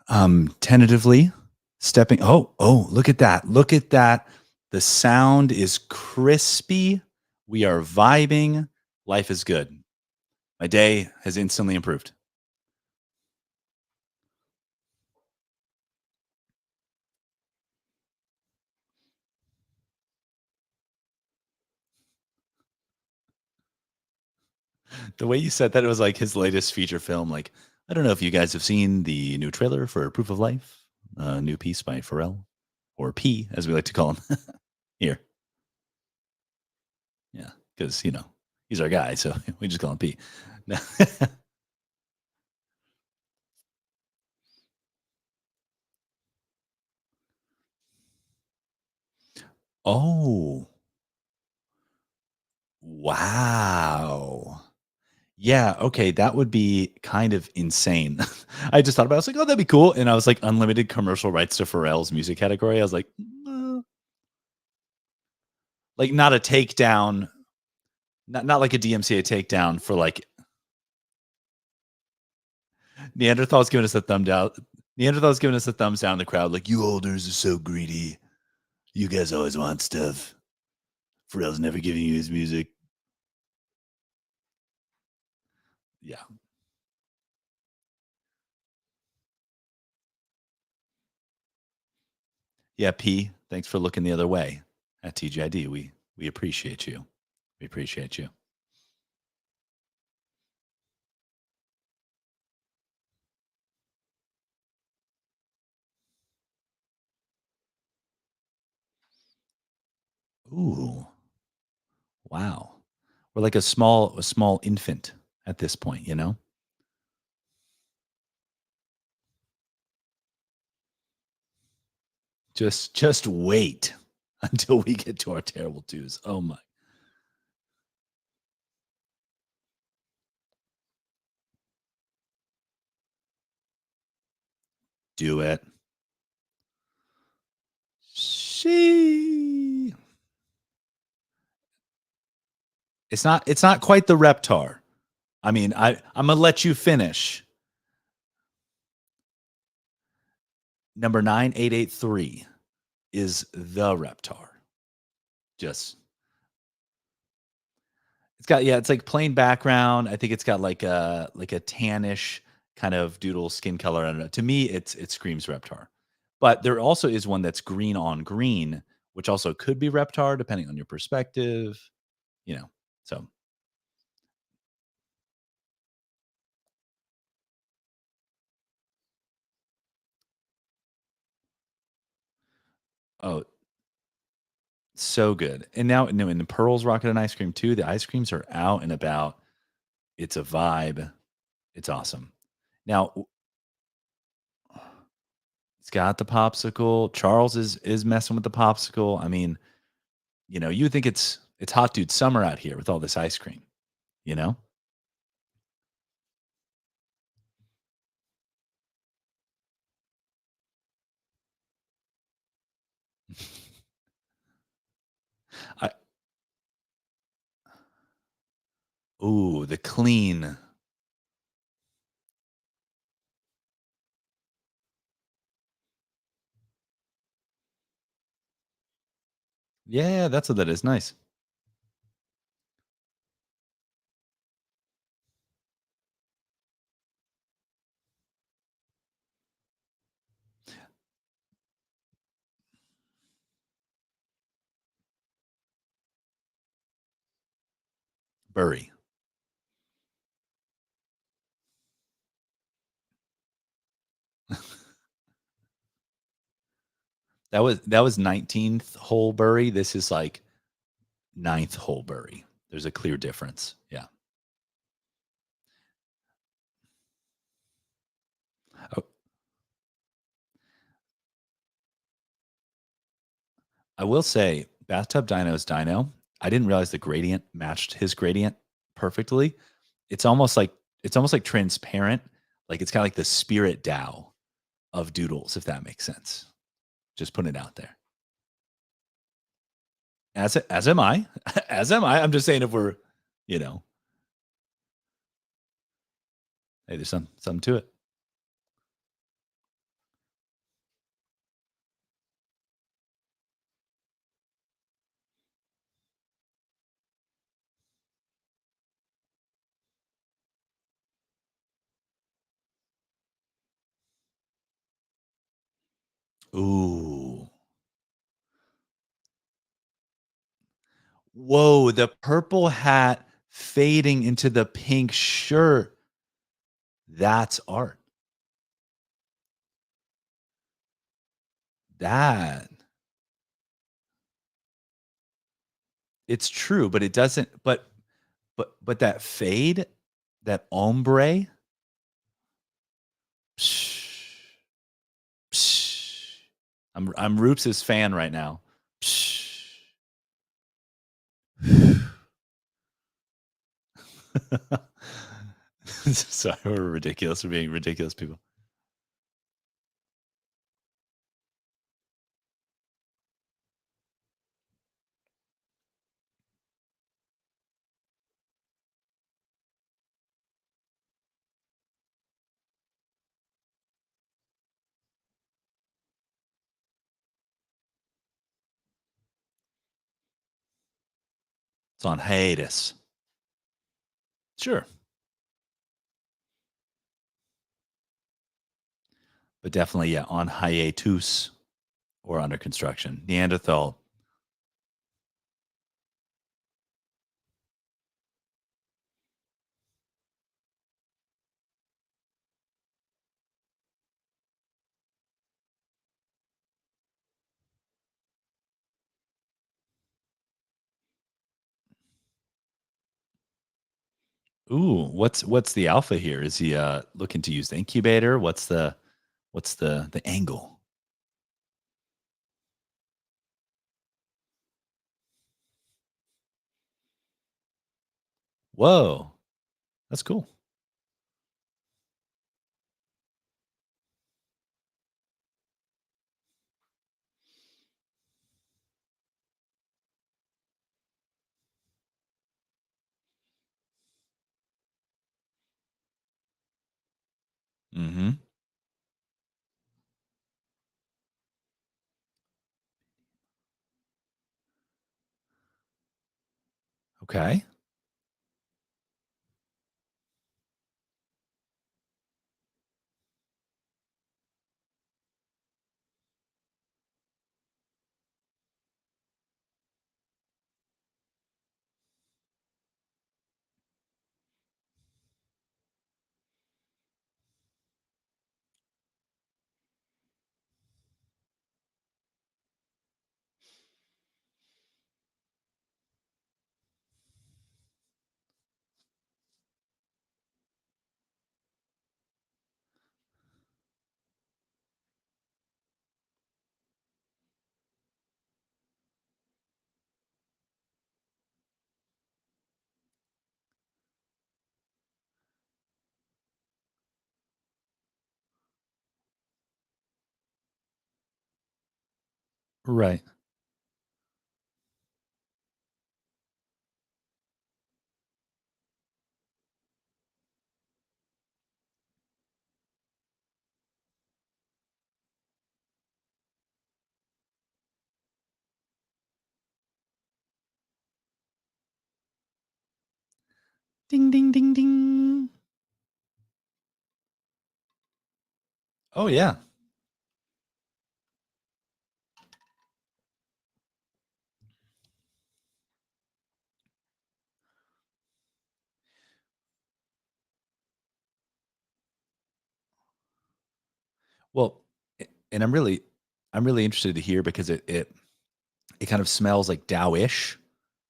Tentatively stepping oh, look at that. Look at that. The sound is crispy. We are vibing. Life is good. My day has instantly improved. The way you said that, it was like his latest feature film. Like, I don't know if you guys have seen the new trailer for Proof of Life, new piece by Pharrell, or P, as we like to call him here. Yeah, because he's our guy, so we just call him P. No. Oh, wow. Yeah, okay, that would be kind of insane. I just thought about it, I was like, "Oh, that'd be cool," and I was like, unlimited commercial rights to Pharrell's music category. I was like, like, not a takedown, not like a DMCA takedown for, like, Neanderthals giving us a thumb down. Neanderthals giving us a thumbs down in the crowd, like, "You olders are so greedy. You guys always want stuff. Pharrell's never giving you his music." Yeah. Yeah, P, thanks for looking the other way at TGID. We appreciate you. We appreciate you. Ooh, wow. We're like a small infant at this point, you know? Just wait until we get to our terrible twos. Oh my. Do it. She it's not quite the Reptar. I mean, I'm gonna let you finish. Number 9883 is the Reptar. Just It's got yeah, it's like plain background. I think it's got like a tannish kind of doodle skin color. I don't know. To me, it screams Reptar. But there also is one that's green on green, which also could be Reptar depending on your perspective, you know. So, oh, so good. And now, no, and the Pearls Rocket and Ice Cream too. The ice creams are out and about. It's a vibe. It's awesome. Now, it's got the popsicle. Charles is messing with the popsicle. I mean, you would think it's hot dude summer out here with all this ice cream, you know? I Ooh, the clean. Yeah, that's what that is. Nice. Bury. That was 19th hole bury. This is like ninth hole bury. There's a clear difference. Yeah. Oh, I will say Bathtub Dino's Dino, I didn't realize the gradient matched his gradient perfectly. It's almost like it's almost like transparent. Like it's kind of like the spirit Tao of doodles, if that makes sense. Just putting it out there. As am I. As am I. I'm just saying if we're, you know, hey, there's something to it. Ooh. Whoa, the purple hat fading into the pink shirt. That's art. That it's true, but it doesn't but that fade, that ombre, psh, psh. I'm Roops' fan right now. Psh. Sorry, we're ridiculous. We're being ridiculous people. It's on hiatus. Sure. But definitely, yeah, on hiatus or under construction. Neanderthal. Ooh, what's the alpha here? Is he looking to use the incubator? What's the angle? Whoa, that's cool. Mhm. Okay. Right. Ding ding ding ding. Oh yeah. Well, and I'm really interested to hear because it kind of smells like Tao-ish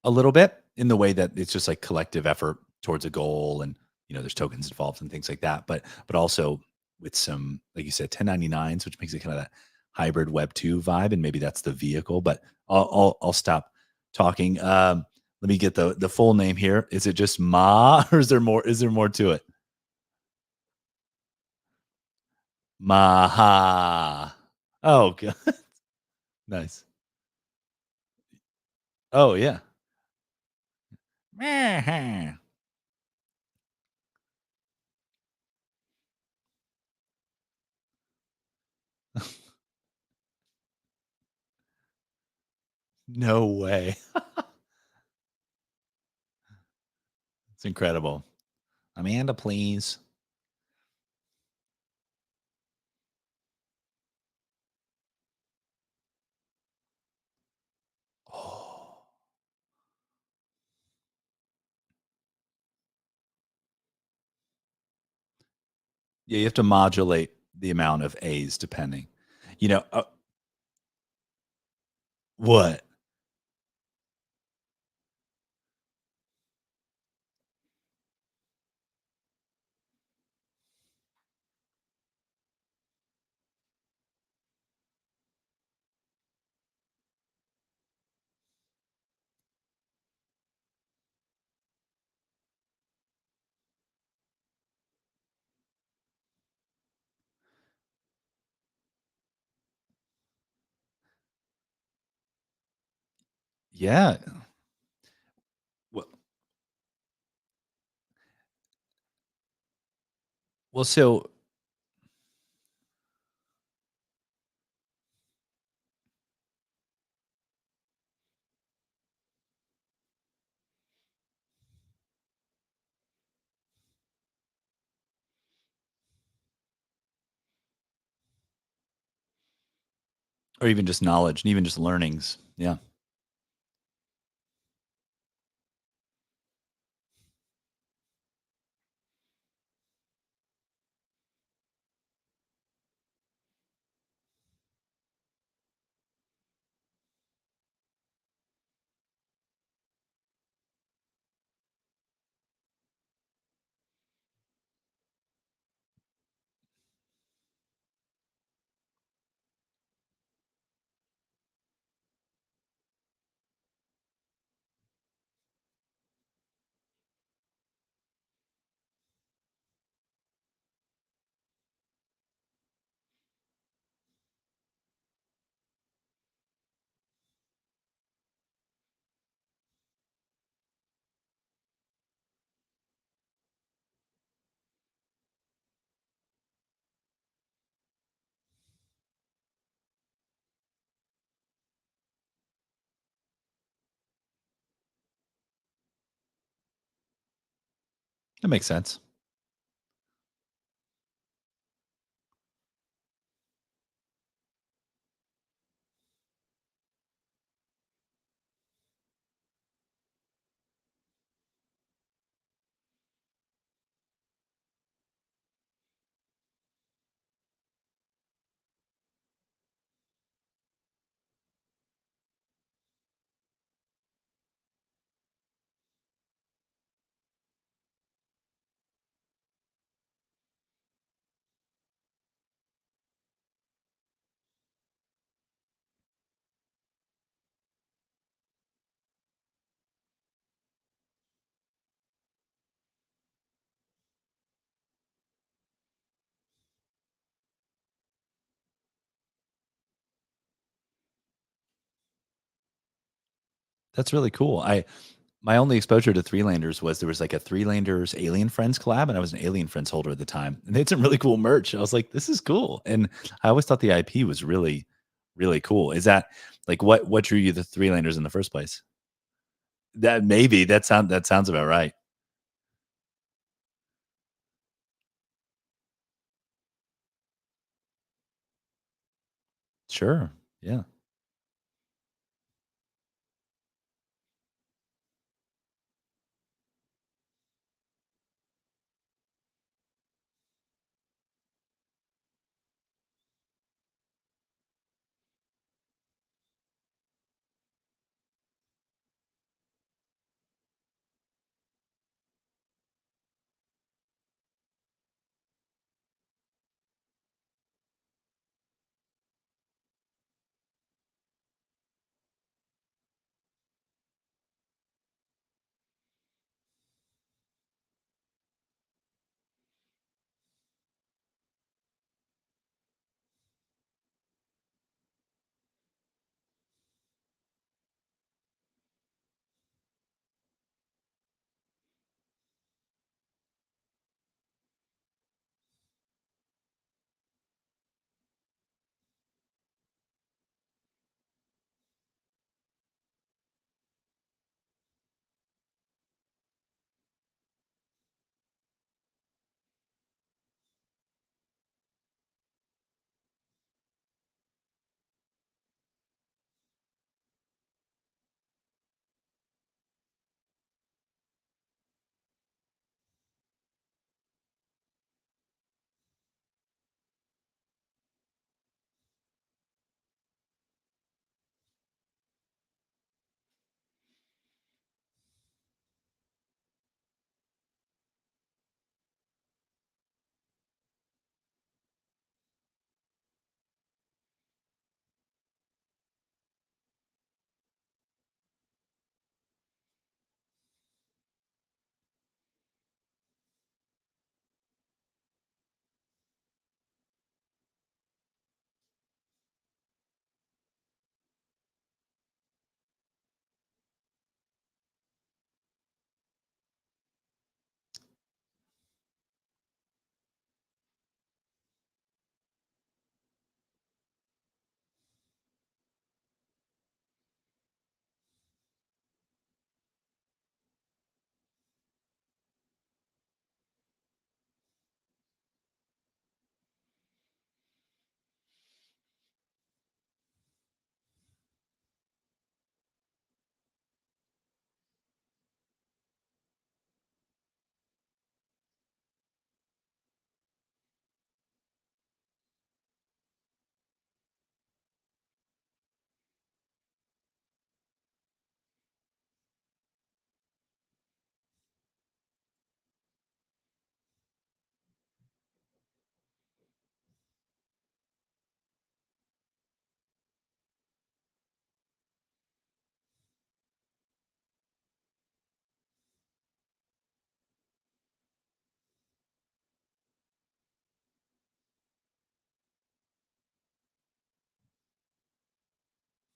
a little bit in the way that it's just like collective effort towards a goal and there's tokens involved and things like that. But also with some, like you said, 1099s, which makes it kind of that hybrid web 2 vibe. And maybe that's the vehicle, but I'll stop talking. Let me get the full name here. Is it just Ma or is there more to it? Maha. Oh, god. Nice. Oh yeah. No way. It's incredible. Amanda, please. Yeah, you have to modulate the amount of A's depending. You know, what? Yeah. Well so or even just knowledge, and even just learnings. Yeah, that makes sense. That's really cool. I My only exposure to Three-landers was there was, like, a Three-landers Alien Friends collab, and I was an Alien Friends holder at the time, and they had some really cool merch. I was like, "This is cool," and I always thought the IP was really, really cool. Is that like, what drew you to Three-landers in the first place? That maybe, that sounds about right. Sure. Yeah.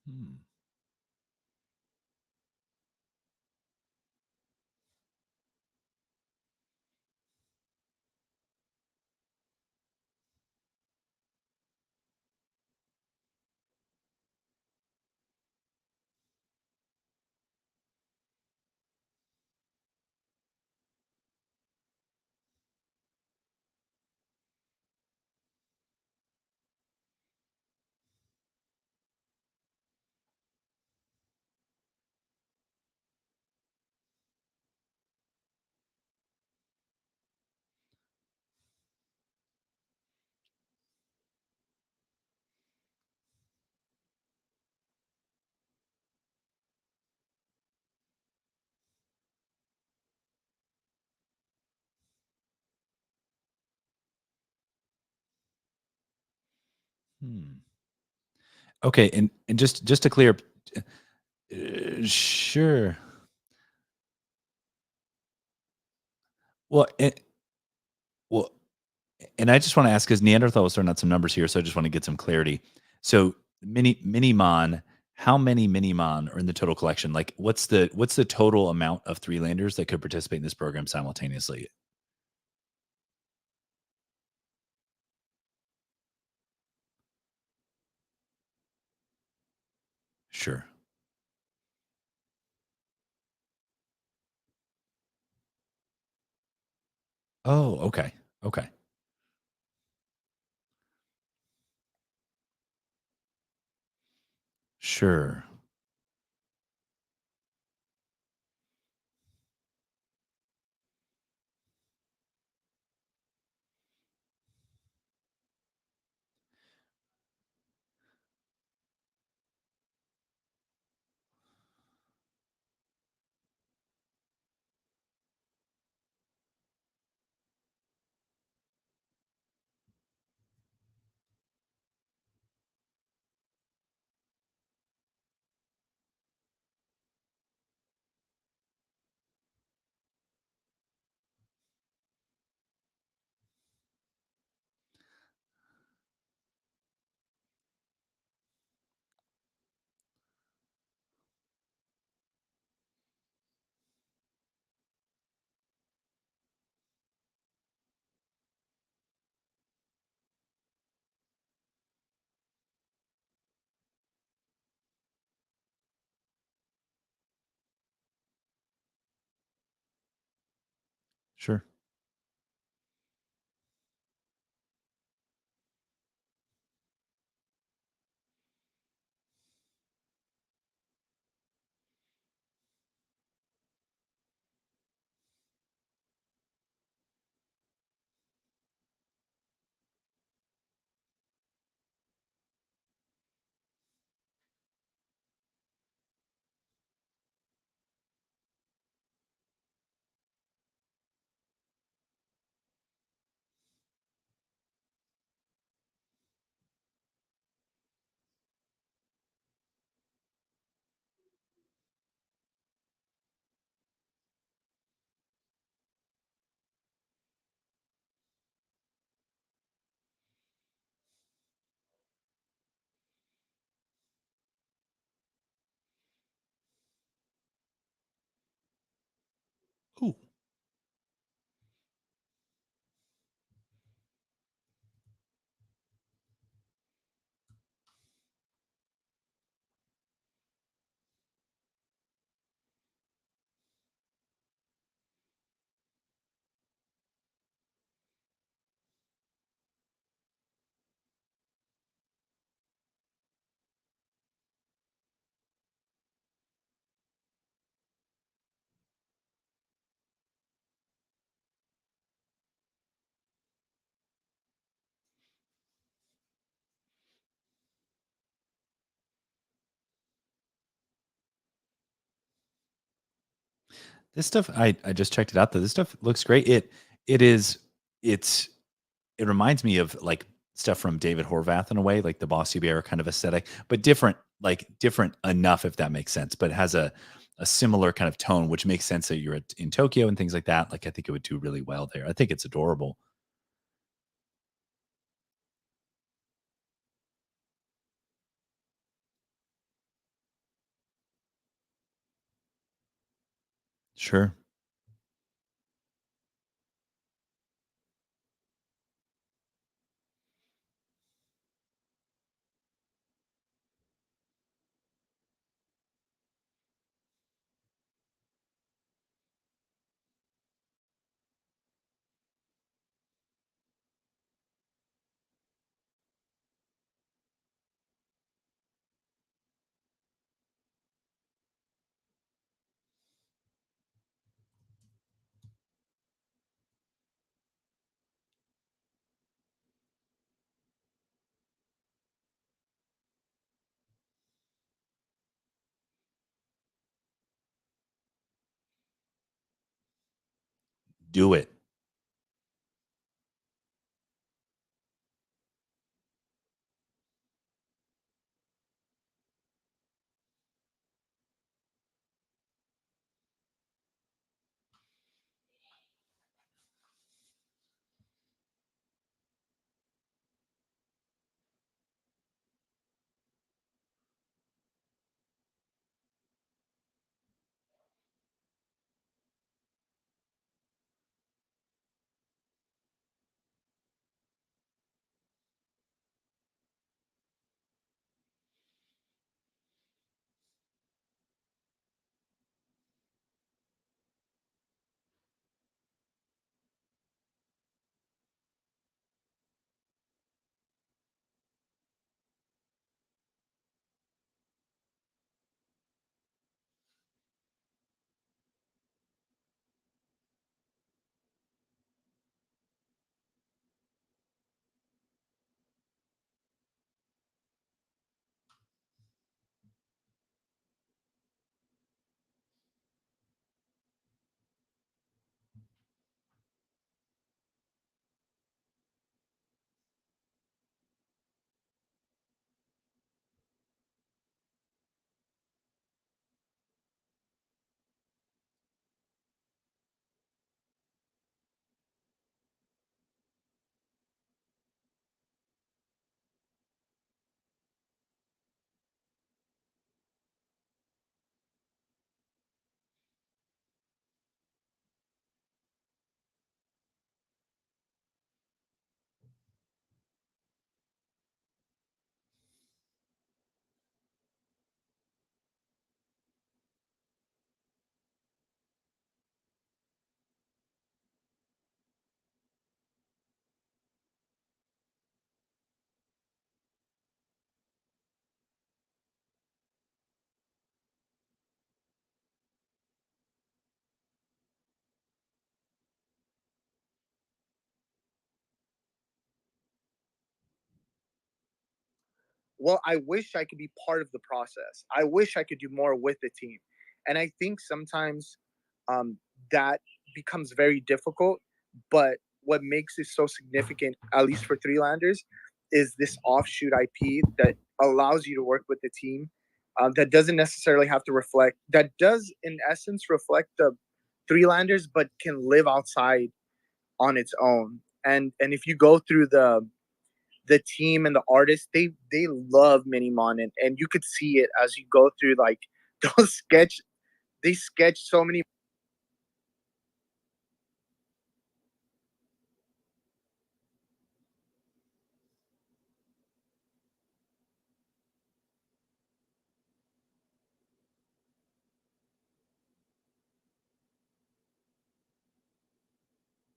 Hmm. Hmm. Okay, and just to clear, sure. Well, well, and I just want to ask because Neanderthal was throwing out some numbers here, so I just want to get some clarity. So Minimon, how many Minimon are in the total collection? Like, what's the total amount of three landers that could participate in this program simultaneously? Sure. Oh, okay. Okay. Sure. Sure. Ooh. This stuff I just checked it out though. This stuff looks great. It is it's it reminds me of like stuff from David Horvath in a way, like the Bossy Bear kind of aesthetic, but different, like different enough if that makes sense, but it has a similar kind of tone, which makes sense that you're in Tokyo and things like that. Like I think it would do really well there. I think it's adorable. Sure. Do it. Well, I wish I could be part of the process. I wish I could do more with the team. And I think sometimes that becomes very difficult. But what makes it so significant, at least for Three Landers, is this offshoot IP that allows you to work with the team, that doesn't necessarily have to reflect, that does, in essence, reflect the Three Landers, but can live outside on its own. And if you go through the team and the artists, they love Minimon, and you could see it as you go through like those sketch they sketch so many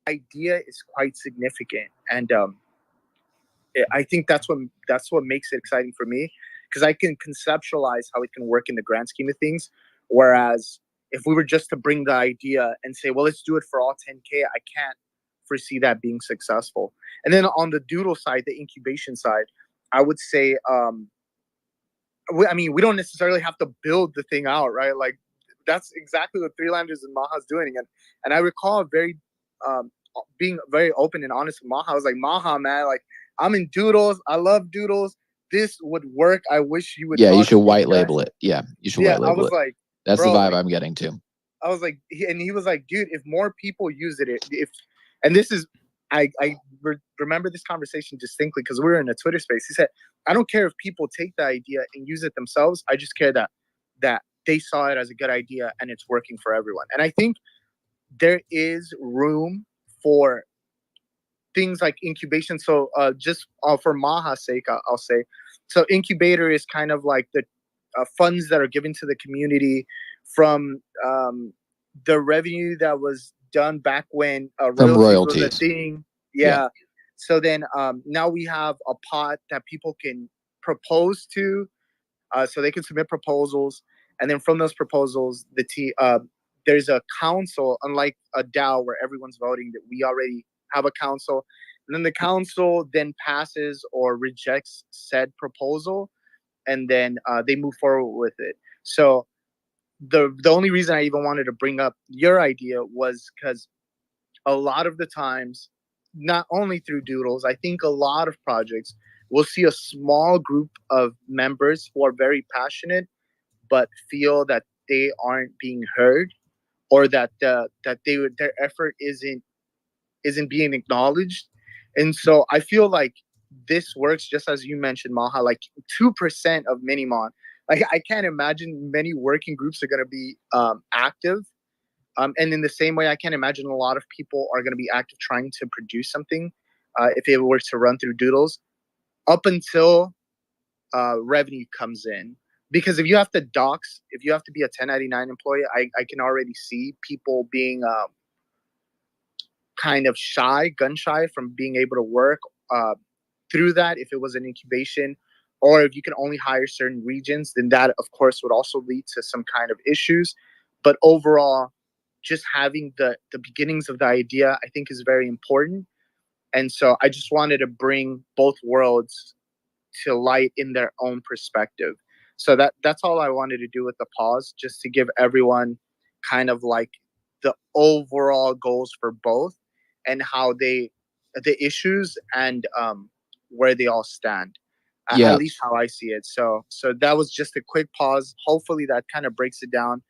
idea is quite significant. And I think that's what makes it exciting for me, because I can conceptualize how it can work in the grand scheme of things. Whereas if we were just to bring the idea and say, well, let's do it for all 10K, I can't foresee that being successful. And then on the doodle side, the incubation side, I would say, I mean, we don't necessarily have to build the thing out, right? Like that's exactly what Three Landers and Maha's doing. And I recall very um, being very open and honest with Maha. I was like, Maha, man, like I'm in doodles. I love doodles. This would work. I wish you would Yeah, you talk should to these white guys. label it. Yeah, you should Yeah, white I label was it. like, That's the bro, vibe like I'm getting too. I was like, and he was like, dude, if more people use it, if, and this is, remember this conversation distinctly because we were in a Twitter space. He said, I don't care if people take the idea and use it themselves. I just care that they saw it as a good idea and it's working for everyone. And I think there is room for things like incubation. So just for Maha's sake, I'll say, so incubator is kind of like the funds that are given to the community from the revenue that was done back when From royalties was a royalties. thing. Yeah. Yeah. So then now we have a pot that people can propose to, so they can submit proposals, and then from those proposals, there's a council, unlike a DAO where everyone's voting. That we already have a council, and then the council then passes or rejects said proposal, and then they move forward with it. So the only reason I even wanted to bring up your idea was because a lot of the times, not only through Doodles, I think a lot of projects will see a small group of members who are very passionate but feel that they aren't being heard, or that their effort isn't being acknowledged. And so I feel like this works just as you mentioned, Maha, like 2% of Minimon. Like I can't imagine many working groups are going to be active. And in the same way, I can't imagine a lot of people are going to be active trying to produce something if it were to run through Doodles up until revenue comes in. Because if you have to dox, if you have to be a 1099 employee, I can already see people being kind of shy, gun shy from being able to work uh, through that. If it was an incubation, or if you can only hire certain regions, then that, of course, would also lead to some kind of issues. But overall, just having the beginnings of the idea, I think, is very important. And so I just wanted to bring both worlds to light in their own perspective. So that's all I wanted to do with the pause, just to give everyone kind of like the overall goals for both, and how the issues, and where they all stand. At Yeah. least how I see it. So that was just a quick pause. Hopefully that kind of breaks it down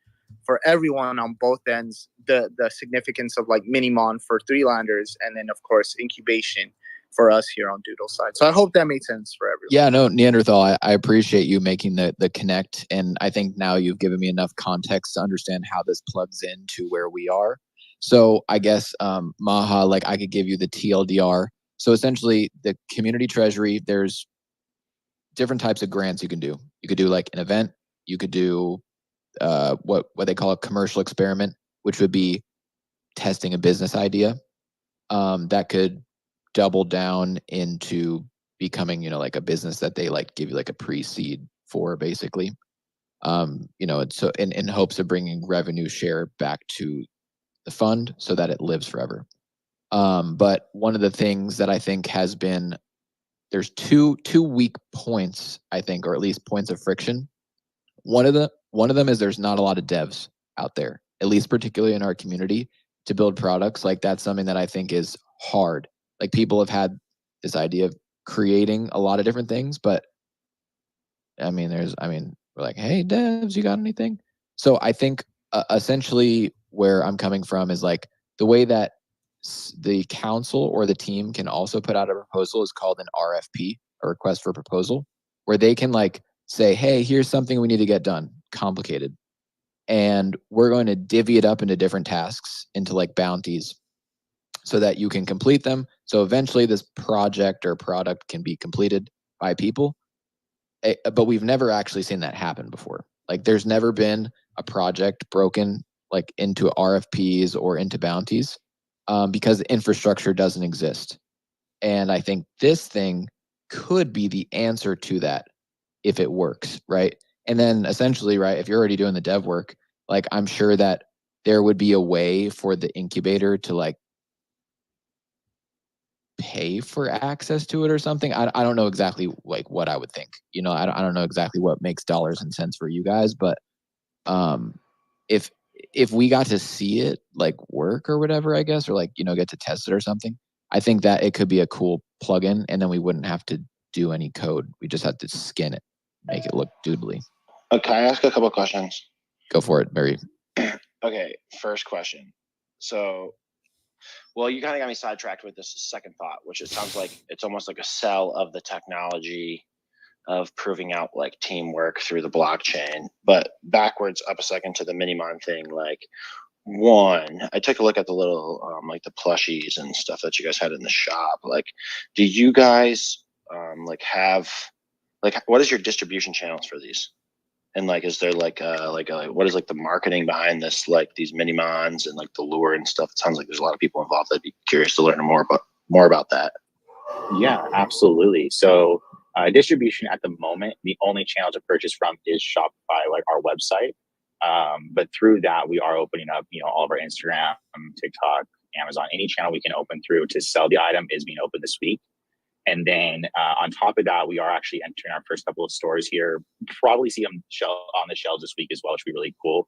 for everyone on both ends, the significance of like Minimon for three landers, and then of course incubation for us here on Doodle side. So I hope that made sense for everyone. Yeah, no, Neanderthal, I appreciate you making the connect. And I think now you've given me enough context to understand how this plugs into where we are. So I guess, Maha, like I could give you the TLDR. So essentially the community treasury, there's different types of grants you can do. You could do like an event. You could do what they call a commercial experiment, which would be testing a business idea that could double down into becoming, like a business that they like give you like a pre-seed for, basically. It's so in hopes of bringing revenue share back to the fund so that it lives forever. But one of the things that I think has been, there's two weak points, I think, or at least points of friction. One of them is there's not a lot of devs out there, at least particularly in our community, to build products. Like that's something that I think is hard. Like people have had this idea of creating a lot of different things, but we're like, hey, devs, you got anything? So I think essentially where I'm coming from is like the way that the council or the team can also put out a proposal is called an RFP, a request for proposal, where they can like say, hey, here's something we need to get done, complicated. And we're going to divvy it up into different tasks, into like bounties, so that you can complete them. So eventually this project or product can be completed by people. But we've never actually seen that happen before. Like there's never been a project broken like into RFPs or into bounties because the infrastructure doesn't exist. And I think this thing could be the answer to that if it works, right? And then essentially, right, if you're already doing the dev work, like I'm sure that there would be a way for the incubator to like pay for access to it or something. I don't know exactly like what I would think. I don't know exactly what makes dollars and cents for you guys, but um if we got to see it like work or whatever, I guess, or like, get to test it or something, I think that it could be a cool plugin, and then we wouldn't have to do any code. We just have to skin it, make it look doodly. Can I ask a couple of questions? Go for it, Barry. Okay, first question. So, well, you kind of got me sidetracked with this second thought, which it sounds like it's almost like a sell of the technology of proving out like teamwork through the blockchain. But backwards up a second to the Minimon thing, like one, I took a look at the little like the plushies and stuff that you guys had in the shop. Like, do you guys like have like what is your distribution channels for these? And like, is there like what is like the marketing behind this, like these Minimons and like the lure and stuff? It sounds like there's a lot of people involved. I'd be curious to learn more about that. Yeah, absolutely. So distribution at the moment, the only channel to purchase from is Shopify, like our website. But through that, we are opening up, all of our Instagram, TikTok, Amazon, any channel we can open through to sell the item is being opened this week. And then on top of that, we are actually entering our first couple of stores here. Probably see them on the shelves this week as well, which would be really cool.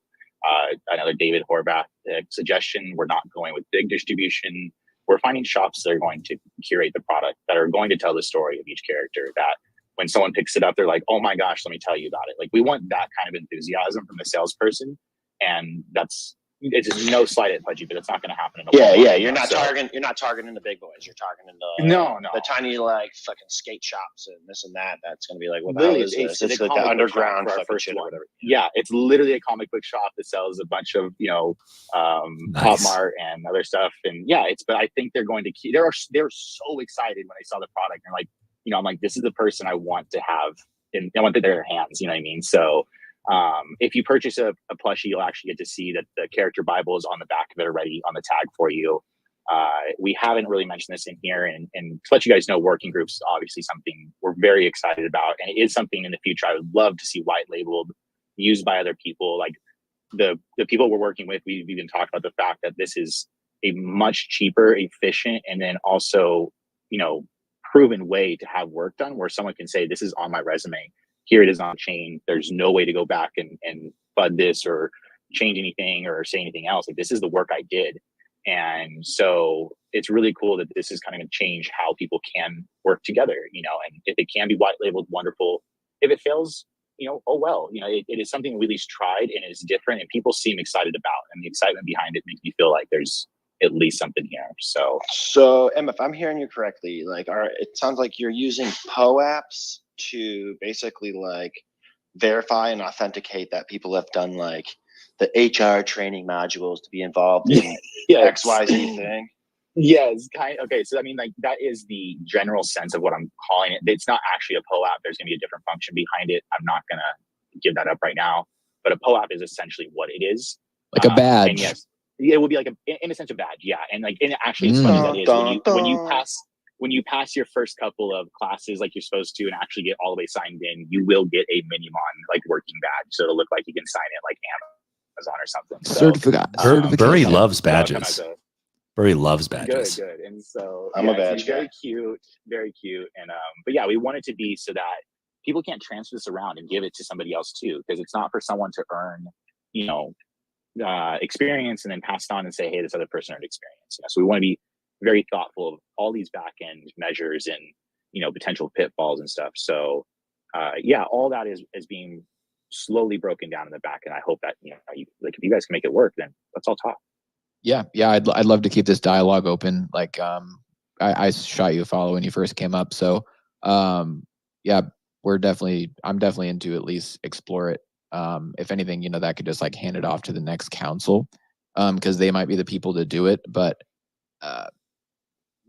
Another David Horvath suggestion. We're not going with big distribution. We're finding shops that are going to curate the product, that are going to tell the story of each character, that when someone picks it up, they're like, oh my gosh, let me tell you about it. Like, we want that kind of enthusiasm from the salesperson. And it's no slight at Pudgy, but it's not going to happen in a Yeah. You're not targeting the big boys. You're targeting the tiny like fucking skate shops and this and that. That's going to be like, what the hell is this? It's like the underground fucking shit or whatever. Yeah, it's literally a comic book shop that sells a bunch of Pop Mart and other stuff. And yeah, but I think they're going to keep. They're so excited when they saw the product. And like, I'm like, this is the person I want to have I want in their hands. You know what I mean? So. If you purchase a plushie, you'll actually get to see that the character Bible is on the back of it already on the tag for you. We haven't really mentioned this in here, and to let you guys know, working groups is obviously something we're very excited about, and it is something in the future I would love to see white labeled, used by other people. Like the people we're working with, we've even talked about the fact that this is a much cheaper, efficient, and then also proven way to have work done, where someone can say, this is on my resume. Here it is on chain. There's no way to go back and FUD this or change anything or say anything else. Like, this is the work I did. And so it's really cool that this is kind of going to change how people can work together, and if it can be white labeled, wonderful. If it fails, oh well, it is something we at least tried and it's different and people seem excited about, and the excitement behind it makes me feel like there's at least something here. So Em, if I'm hearing you correctly, like, it sounds like you're using POAPs to basically like verify and authenticate that people have done like the HR training modules to be involved in XYZ thing. Yes, okay. So I mean, like, that is the general sense of what I'm calling it. It's not actually a POAP. There's going to be a different function behind it. I'm not going to give that up right now. But a POAP is essentially what it is, like a badge. And yes, it will be like in a sense a badge. Yeah, and like, and actually, it's funny that is when you pass your first couple of classes like you're supposed to and actually get all the way signed in, you will get a Minimon like working badge. So it'll look like you can sign it like Amazon or something. Certificate. Burry loves badges. Burry loves badges. Good. And so I'm a badge guy. Very cute. And but yeah, we want it to be so that people can't transfer this around and give it to somebody else too, because it's not for someone to earn, experience and then pass it on and say, hey, this other person earned experience. So we want to be very thoughtful of all these back end measures and potential pitfalls and stuff. So all that is being slowly broken down in the back, and I hope that if you guys can make it work, then let's all talk. Yeah, I'd love to keep this dialogue open. Like, I shot you a follow when you first came up, so I'm definitely into at least explore it. If anything, that could just like hand it off to the next council, because they might be the people to do it, but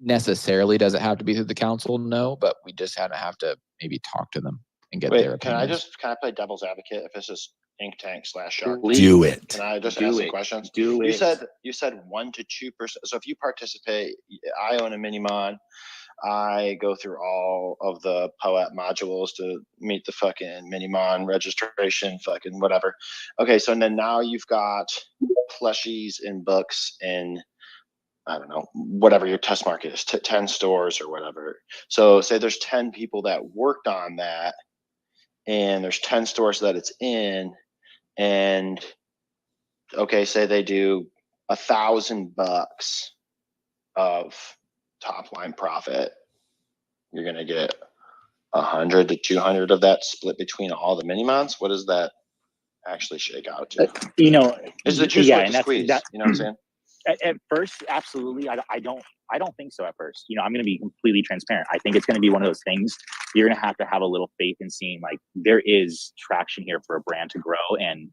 necessarily does it have to be through the council? No, but we just have to maybe talk to them and get their opinions. Can I play devil's advocate? If this is Ink Tank / Shark, do it. Can I just ask some questions? You said 1 to 2%. So if you participate, I own a Minimon. I go through all of the POAP modules to meet the fucking Minimon registration, fucking whatever. Okay, so then now you've got plushies and books in, I don't know, whatever your test market is, 10 stores or whatever. So say there's 10 people that worked on that, and there's 10 stores that it's in, and okay, say they do $1,000 of top line profit. You're gonna get 100 to 200 of that split between all the Minimons. What does that actually shake out to? Is the juice worth the squeeze? You know what I'm saying? At first, absolutely. I don't I don't think so at first. I'm going to be completely transparent. I think it's going to be one of those things you're going to have a little faith in seeing like there is traction here for a brand to grow and,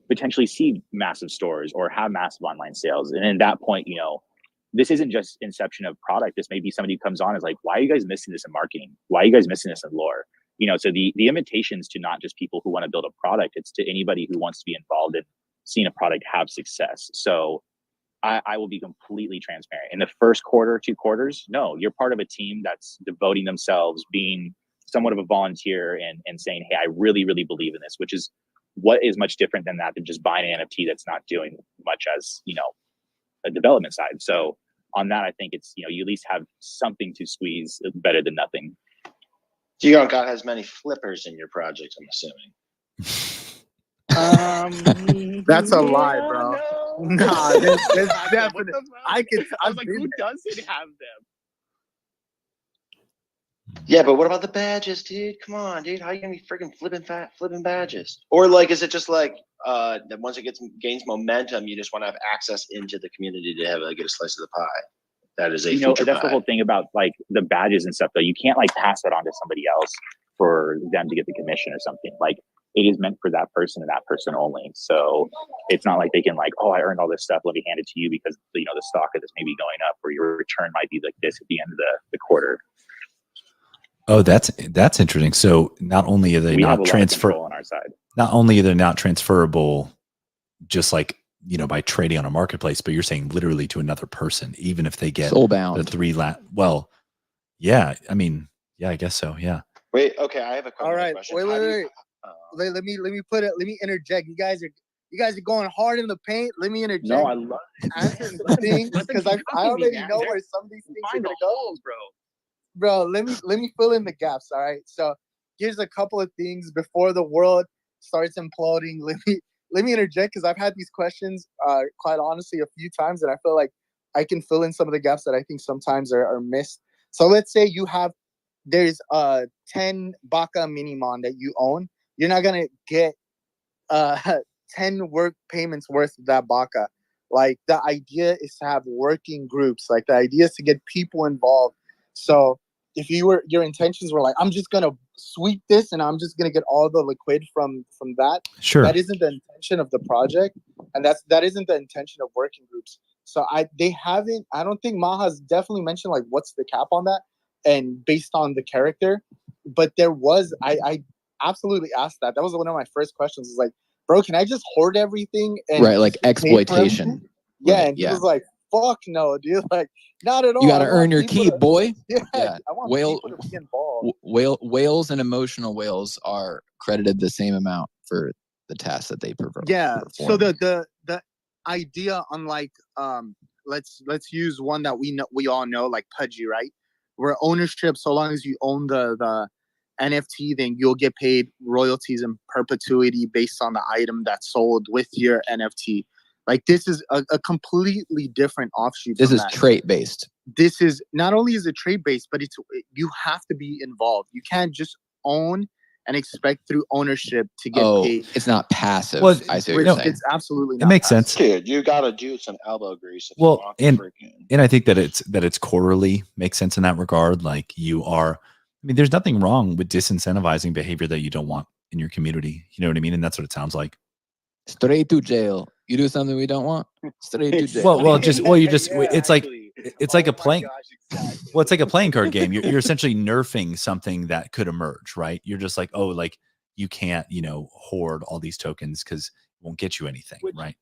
potentially see massive stores or have massive online sales. And at that point, this isn't just inception of product. This may be somebody who comes on and is like, why are you guys missing this in marketing? Why are you guys missing this in lore? So the invitation's to not just people who want to build a product, it's to anybody who wants to be involved in seeing a product have success. So I will be completely transparent. In the first quarter, 2 quarters, no, you're part of a team that's devoting themselves, being somewhat of a volunteer and saying, hey, I really, really believe in this, which is what is much different than that, than just buying an NFT that's not doing much as, a development side. So on that, I think it's, you at least have something to squeeze better than nothing. So you don't got as many flippers in your project, I'm assuming. That's a lie, bro. No. Nah, there's definitely. I was like, who doesn't have them? Yeah, but what about the badges, dude? Come on, dude. How are you gonna be freaking flipping badges? Or like, is it just like that once it gains momentum, you just want to have access into the community to get a slice of the pie? That is a future that's pie. the whole thing about like the badges and stuff. Though you can't like pass that on to somebody else for them to get the commission or something. Like it is meant for that person and that person only. So it's not like they can like, oh, I earned all this stuff. Let me hand it to you because the stock of this may be going up, or your return might be like this at the end of the quarter. Oh, that's interesting. So not only are they not transferable on our side, not only are they not transferable, just like by trading on a marketplace, but you're saying literally to another person, even if they get soulbound. The 3 well, yeah. I mean, yeah, I guess so. Yeah. Wait. Okay, I have a question. All right. Question. Wait. Let me interject. You guys are going hard in the paint. Let me interject. No, I love answer some things because I already know where some of these things are gonna go, bro. Let me fill in the gaps. All right. So here's a couple of things before the world starts imploding. Let me interject because I've had these questions quite honestly a few times, and I feel like I can fill in some of the gaps that I think sometimes are missed. So let's say there's 10 Baka Minimon that you own. You're not gonna get 10 work payments worth of that Baka. Like the idea is to have working groups. Like the idea is to get people involved. So if your intentions were like, I'm just gonna sweep this and I'm just gonna get all the liquid from that. Sure. That isn't the intention of the project, and that isn't the intention of working groups. So I don't think Maha's definitely mentioned like what's the cap on that, and based on the character. But there was I absolutely asked that. That was one of my first questions. Is like, bro, can I just hoard everything? And right, like exploitation. Yeah, right, and he was like, fuck no, dude. Like, not at all. You got to earn your keep, boy. Yeah. I want people to be involved. Whales and emotional whales are credited the same amount for the tasks that they perform. Yeah. So the idea, unlike let's use one that we all know, like Pudgy, right? Where ownership, so long as you own the NFT, then you'll get paid royalties in perpetuity based on the item that's sold with your NFT. Like this is a completely different offshoot. This is trait based. This is not only is it trait based, but you have to be involved. You can't just own and expect through ownership to get paid. It's not passive. Well, I see what you're saying. It's absolutely not. It makes passive. sense. Dude, you gotta do some elbow grease. If Well, you want and I think that it's quarterly makes sense in that regard. Like there's nothing wrong with disincentivizing behavior that you don't want in your community. You know what I mean? And that's what it sounds like. Straight to jail. You do something we don't want. Straight to jail. It's like a playing. Well, it's like a playing card game. You're essentially nerfing something that could emerge, right? You're just like, oh, like you can't, hoard all these tokens because it won't get you anything, right?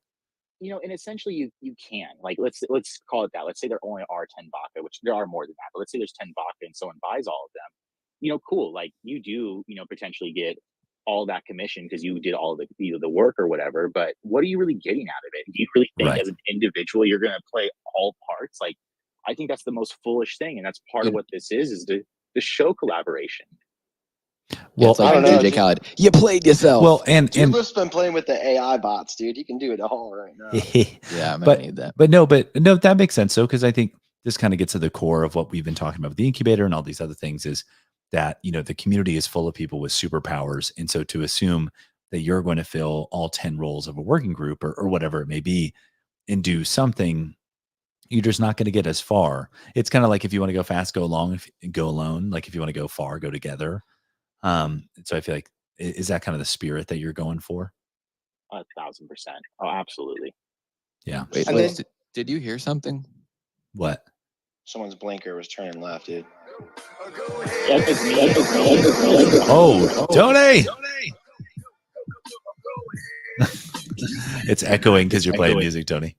And essentially you can, like, let's call it that. Let's say there only are 10 Baka, which there are more than that, but let's say there's 10 Baka and someone buys all of them. Cool. Like you do, potentially get all that commission because you did all the work or whatever, but what are you really getting out of it? Do you really think as an individual you're going to play all parts? Like, I think that's the most foolish thing, and that's part of what this is to show collaboration. Well, it's like DJ Khaled. You played yourself. Well, and Julius been playing with the AI bots, dude. He can do it all right now. Yeah, I might need that. But no, that makes sense. So, because I think this kind of gets to the core of what we've been talking about with the incubator and all these other things is that, the community is full of people with superpowers. And so to assume that you're going to fill all 10 roles of a working group or whatever it may be and do something, you're just not going to get as far. It's kind of like if you want to go fast, go along, go alone. Like if you want to go far, go together. So I feel like is that kind of the spirit that you're going for? 1,000%. Oh, absolutely. Yeah. Wait, And Liz, then- did you hear something? What? Someone's blinker was turning left, dude. Oh, Tony! It's echoing because you're playing music, Tony.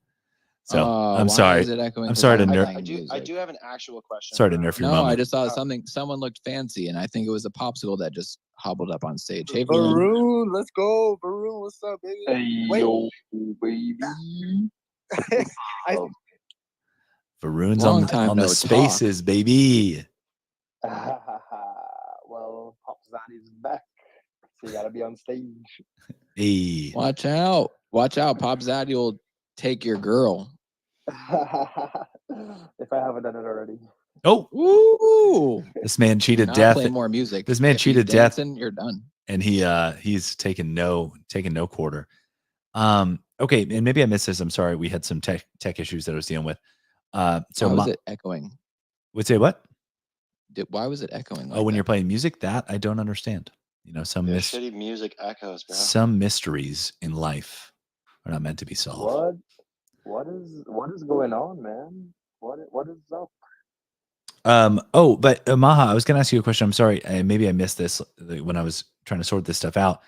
So I'm why sorry. is it echoing? I'm 'Cause sorry to I'm nerf. playing I music? do have an actual question. Sorry to nerf your No, moment. I just saw someone looked fancy, and I think it was a popsicle that just hobbled up on stage. Hey, Varun. Varun, let's go. Varun, what's up, baby? Hey, Wait. yo, baby. Varun's Long on time no the spaces, baby. Well, Pop Zaddy's back, so you gotta be on stage. Hey. Watch out. Watch out. Pop Zaddy will take your girl. If I haven't done it already. Oh, Ooh. this man cheated Not death. play more music. This man If he's cheated death, dancing, you're done. and he's taken no quarter. Okay, and maybe I missed this. I'm sorry. We had some tech issues that I was dealing with. So Why was it echoing? would say what? Why was it echoing? Oh, when you're playing music, that I don't understand. You know, some Shitty music echoes, bro. some mysteries in life are not meant to be solved. What is going on, man? What is up? Oh, but Maha, I was going to ask you a question. I'm sorry. Maybe I missed this when I was trying to sort this stuff out.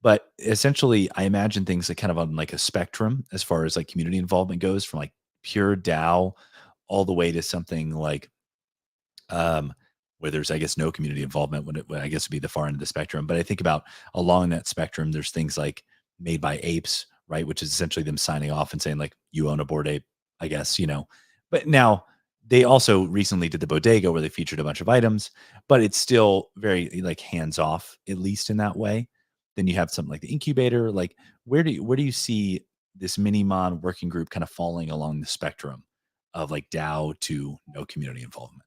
But essentially, I imagine things like kind of on like a spectrum as far as like community involvement goes, from like pure DAO all the way to something like where there's, I guess, no community involvement when I guess would be the far end of the spectrum. But I think about along that spectrum, there's things like Made by Apes, right? Which is essentially them signing off and saying like, you own a Bored Ape, I guess, you know. But now they also recently did the bodega where they featured a bunch of items, but it's still very like hands off, at least in that way. Then you have something like the incubator. Like where do you see this Minimon working group kind of falling along the spectrum of like DAO to no community involvement?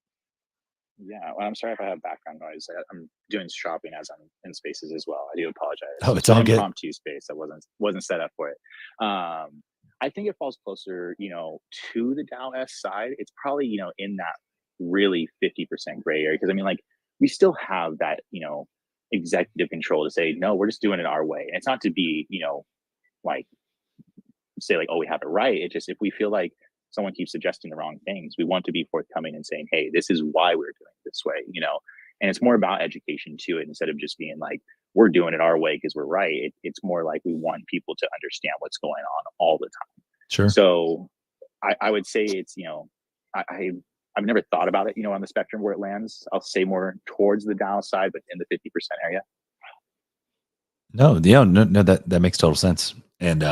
Yeah, well, I'm sorry if I have background noise. I'm doing shopping as I'm in spaces as well. I do apologize. Oh, it's all an good. Impromptu space. I wasn't set up for it. I think it falls closer, to the DAO-esque side. It's probably, in that really 50% gray area. Because I mean, like, we still have that, executive control to say, no, we're just doing it our way. And it's not to be, like, say like, oh, we have it right. It just, if we feel like someone keeps suggesting the wrong things, we want to be forthcoming and saying, hey, this is why we're doing it this way, and it's more about education to it instead of just being like, we're doing it our way because we're right. It's more like we want people to understand what's going on all the time. Sure. So I would say it's, I've never thought about it, on the spectrum where it lands. I'll say more towards the DAO side, but in the 50% area. No, that makes total sense. And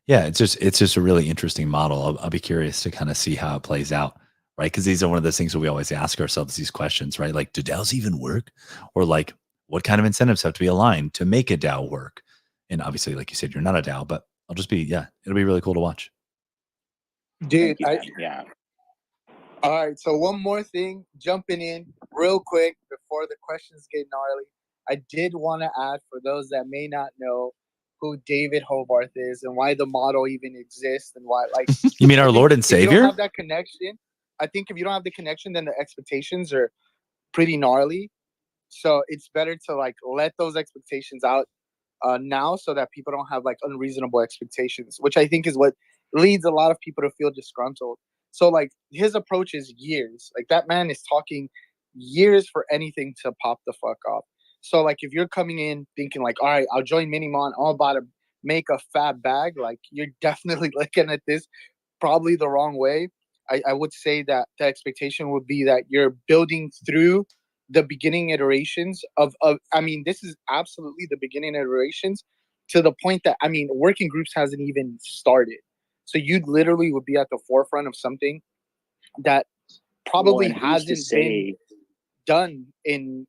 yeah, it's just a really interesting model. I'll be curious to kind of see how it plays out, right? Because these are one of those things that we always ask ourselves these questions, right? Like, do DAOs even work? Or like, what kind of incentives have to be aligned to make a DAO work? And obviously, like you said, you're not a DAO, but it'll be really cool to watch. Dude, yeah. All right, so one more thing, jumping in real quick before the questions get gnarly. I did want to add, for those that may not know who David Hovarth is and why the model even exists and why, like, you mean our Lord and Savior? If you don't have that connection, I think if you don't have the connection, then the expectations are pretty gnarly. So it's better to like let those expectations out now, so that people don't have like unreasonable expectations, which I think is what leads a lot of people to feel disgruntled. So like his approach is years. Like that man is talking years for anything to pop the fuck off. So like if you're coming in thinking like, all right, I'll join Minimon, I'm about to make a fat bag, like you're definitely looking at this probably the wrong way. I would say that the expectation would be that you're building through the beginning iterations of I mean, this is absolutely the beginning iterations, to the point that, I mean, working groups hasn't even started. So you literally would be at the forefront of something that probably hasn't been done in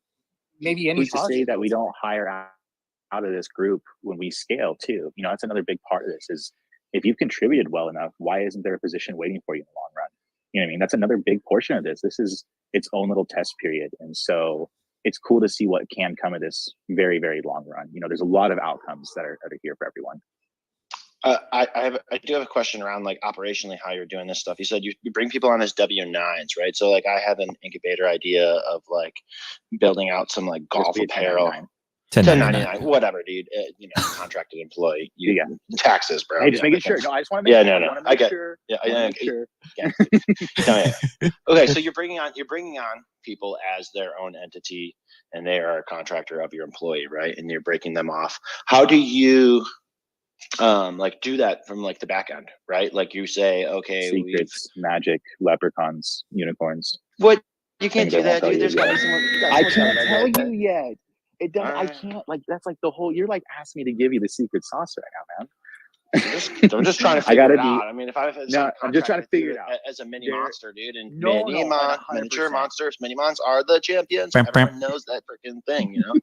maybe any who's to say that we don't hire out of this group when we scale too? That's another big part of this is, if you've contributed well enough, why isn't there a position waiting for you in the long run? You know what I mean? That's another big portion of this. This is its own little test period. And so it's cool to see what can come of this very, very long run. There's a lot of outcomes that are here for everyone. I do have a question around like operationally how you're doing this stuff. You said you bring people on as W-9s, right? So like I have an incubator idea of like building out some like golf apparel. 1099, whatever, dude. Contracted employee. Taxes, bro. Hey, just making sure. No, I just want to make sure. No. I get. Sure. Yeah, sure. Okay, so you're bringing on people as their own entity, and they are a contractor of your employee, right? And you're breaking them off. How do you like do that from like the back end, right? Like you say, okay, secrets, magic, leprechauns, unicorns. What? You can't do that, dude. There's gotta be someone. I can't tell you yet. It does. I can't. Like that's like the whole. You're like asking me to give you the secret sauce right now, man. I'm just trying to figure it out. I mean, if I'm just trying to figure it out as a mini monster, dude, and miniature monsters, mini mons are the champions. Everyone knows that freaking thing, you know.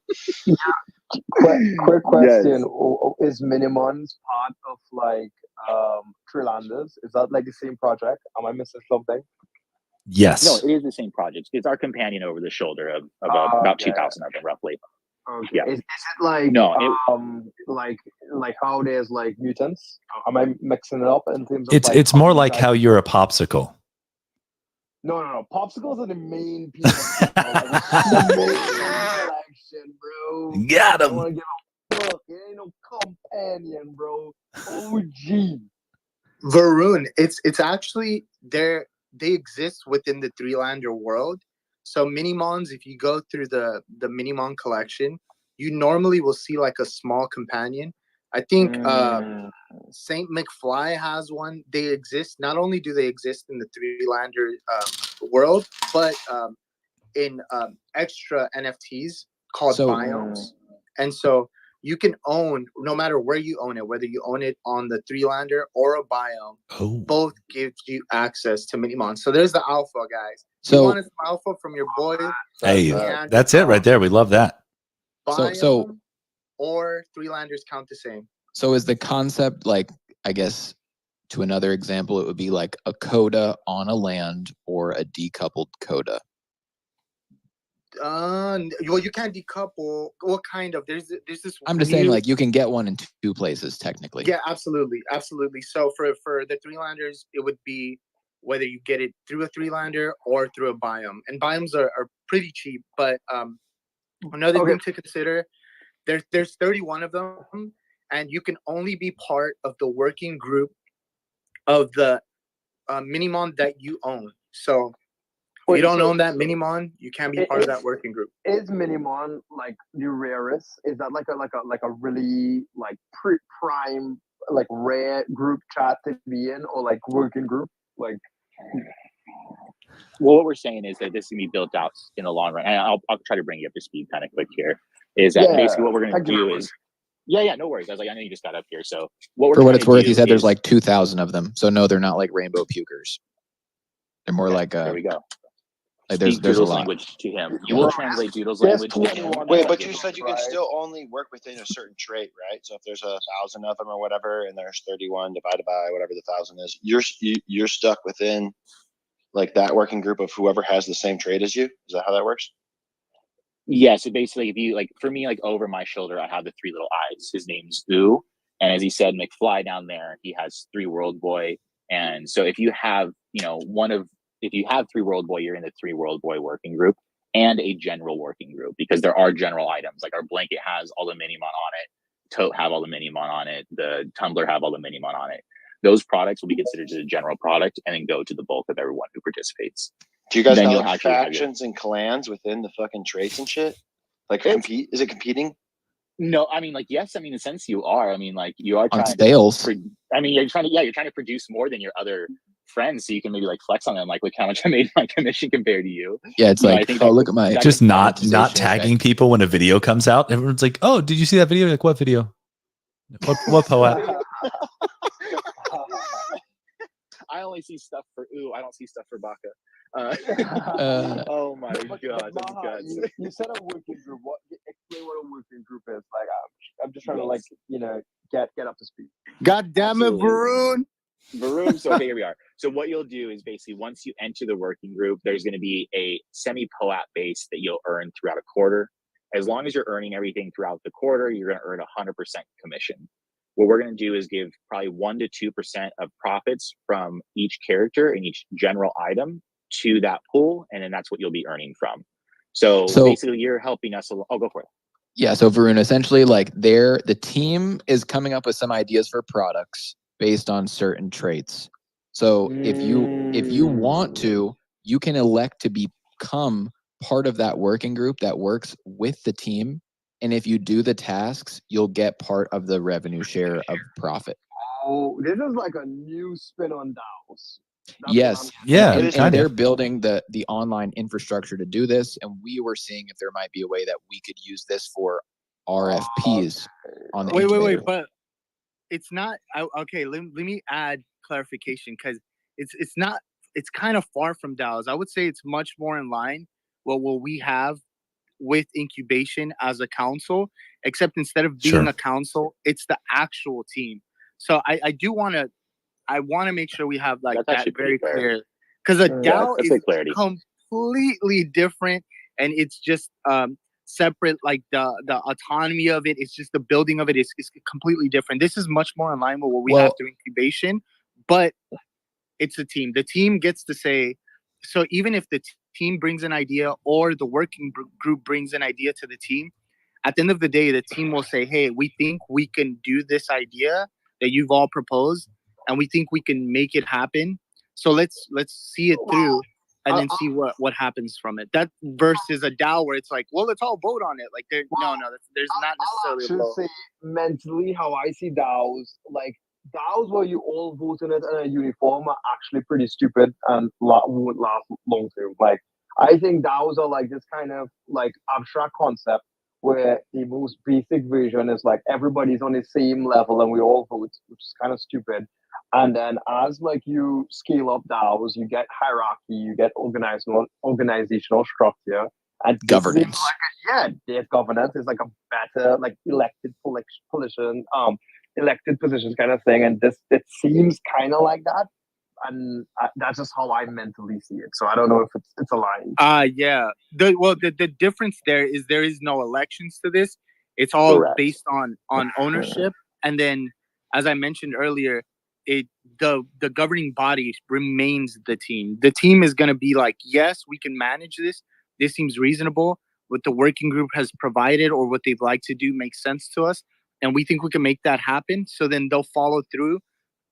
Quick question: is Minimons part of like Trilanders? Is that like the same project? Am I missing something? Yes. No, it is the same project. It's our companion over the shoulder of about 2,000 of them, roughly. Okay. Yeah. Is it like like how there's like mutants? Am I mixing it up in terms of it's more like how you're a popsicle. No. Popsicles are the main people. The main collection, bro. Got him. I don't want to give a fuck. It ain't no companion, bro. OG. Varun, it's actually they exist within the Three-Lander world. So Minimons, if you go through the Minimon collection, you normally will see like a small companion. I think Saint McFly has one. They exist. Not only do they exist in the Three-Lander world, but in extra NFTs called biomes. And so you can own, no matter where you own it, whether you own it on the Three-Lander or a biome, both give you access to Minimon. So there's the alpha, guys. So you wanted some alpha from your boy. Hey, that's it right there. We love that. Biome or Three-Landers count the same. So is the concept like, I guess, to another example, it would be like a coda on a land or a decoupled coda? Well, you can't decouple. What kind of? There's this. I'm just saying, like, you can get one in two places technically. Yeah, absolutely. So for the Three-Landers, it would be whether you get it through a Three-Lander or through a biome. And biomes are pretty cheap. But another thing to consider, there's 31 of them, and you can only be part of the working group of the Minimon that you own. So if you don't own that Minimon, you can't be part of that working group. Is Minimon like the rarest? Is that like a really like prime like rare group chat to be in, or like working group? Like, well, what we're saying is that this can be built out in the long run. And I'll try to bring you up to speed kind of quick here. Is that basically what we're going to do is. Yeah, no worries. I was like, I know you just got up here. So what we're for what it's worth, he said there's like 2,000 of them. So no, they're not like rainbow pukers. They're more like there we go. Like there's a lot. Language to him. You will translate Doodle's language to him. Wait, but you said you can still only work within a certain trait, right? So if there's 1,000 of them or whatever, and there's 31 divided by whatever the 1,000 is, you're stuck within like that working group of whoever has the same trait as you. Is that how that works? Yeah. So basically, if you like, for me, like over my shoulder, I have the three little eyes. His name's Ooh, and as he said, McFly down there, he has 3 World Boy. And so if you have, if you have 3 World Boy, you're in the 3 World Boy working group and a general working group, because there are general items. Like our blanket has all the Minimon on it, tote have all the Minimon on it, the tumbler have all the Minimon on it. Those products will be considered as a general product and then go to the bulk of everyone who participates. Do you guys have like factions and clans within the fucking traits and shit? Like compete? Is it competing? No, I mean, like, yes, I mean, in a sense you are. I mean, like, you are trying on sales. You're trying to produce more than your other friends, so you can maybe like flex on them, like, look how much I made my commission compared to you. Yeah, it's like, look at my. Just not tagging people when a video comes out. Everyone's like, oh, did you see that video? Like, what video? What poet? I only see stuff for Ooh. I don't see stuff for Baka. Oh my god! You said a working group. Explain what a working group is. Like, I'm just trying to like get up to speed. God damn it, Varun! So okay, here we are. So what you'll do is basically once you enter the working group, there's going to be a semi-POAP base that you'll earn throughout a quarter. As long as you're earning everything throughout the quarter, you're going to earn 100% commission. what we're going to do is give probably 1 to 2% of profits from each character and each general item to that pool, and then that's what you'll be earning from. So basically, you're helping us. Oh, go for it. Yeah, so Varun, essentially, like the team is coming up with some ideas for products based on certain traits. So if you want to, you can elect to become part of that working group that works with the team. And if you do the tasks, you'll get part of the revenue share of profit. Oh, this is like a new spin on DAOs. Yes. Yeah. And they're building the online infrastructure to do this. And we were seeing if there might be a way that we could use this for RFPs on the incubator. Wait, but it's not okay. Let me add clarification, because it's not, it's kind of far from DAOs. I would say it's much more in line with what we have with incubation as a council, except instead of being a council, it's the actual team. So I want to make sure we have like that's that very clear, because a DAO is completely different, and it's just separate. Like the autonomy of it, it's just the building of it is completely different. This is much more in line with what we have through incubation, but it's a team. The team gets to say, so even if the team brings an idea or the working group brings an idea to the team, at the end of the day, the team will say, hey, we think we can do this idea that you've all proposed, and we think we can make it happen. So let's see it through, and then see what happens from it. That versus a DAO where it's like, well, let's all vote on it. Like there's not necessarily a vote. Say mentally how I see DAOs, like DAOs where you all vote in it in a uniform are actually pretty stupid and won't last long term. Like I think DAOs are like this kind of like abstract concept where the most basic version is like everybody's on the same level and we all vote, which is kind of stupid. And then as like you scale up DAOs, you get hierarchy, you get organizational structure, and governance. There's governance is like a better like elected positions kind of thing, and this it seems kind of like that, and that's just how I mentally see it. So I don't know if it's aligned. Yeah. The difference there is no elections to this. It's all based on ownership, and then as I mentioned earlier, the governing body remains the team. The team is going to be like, yes, we can manage this. This seems reasonable. What the working group has provided or what they'd like to do makes sense to us, and we think we can make that happen. So then they'll follow through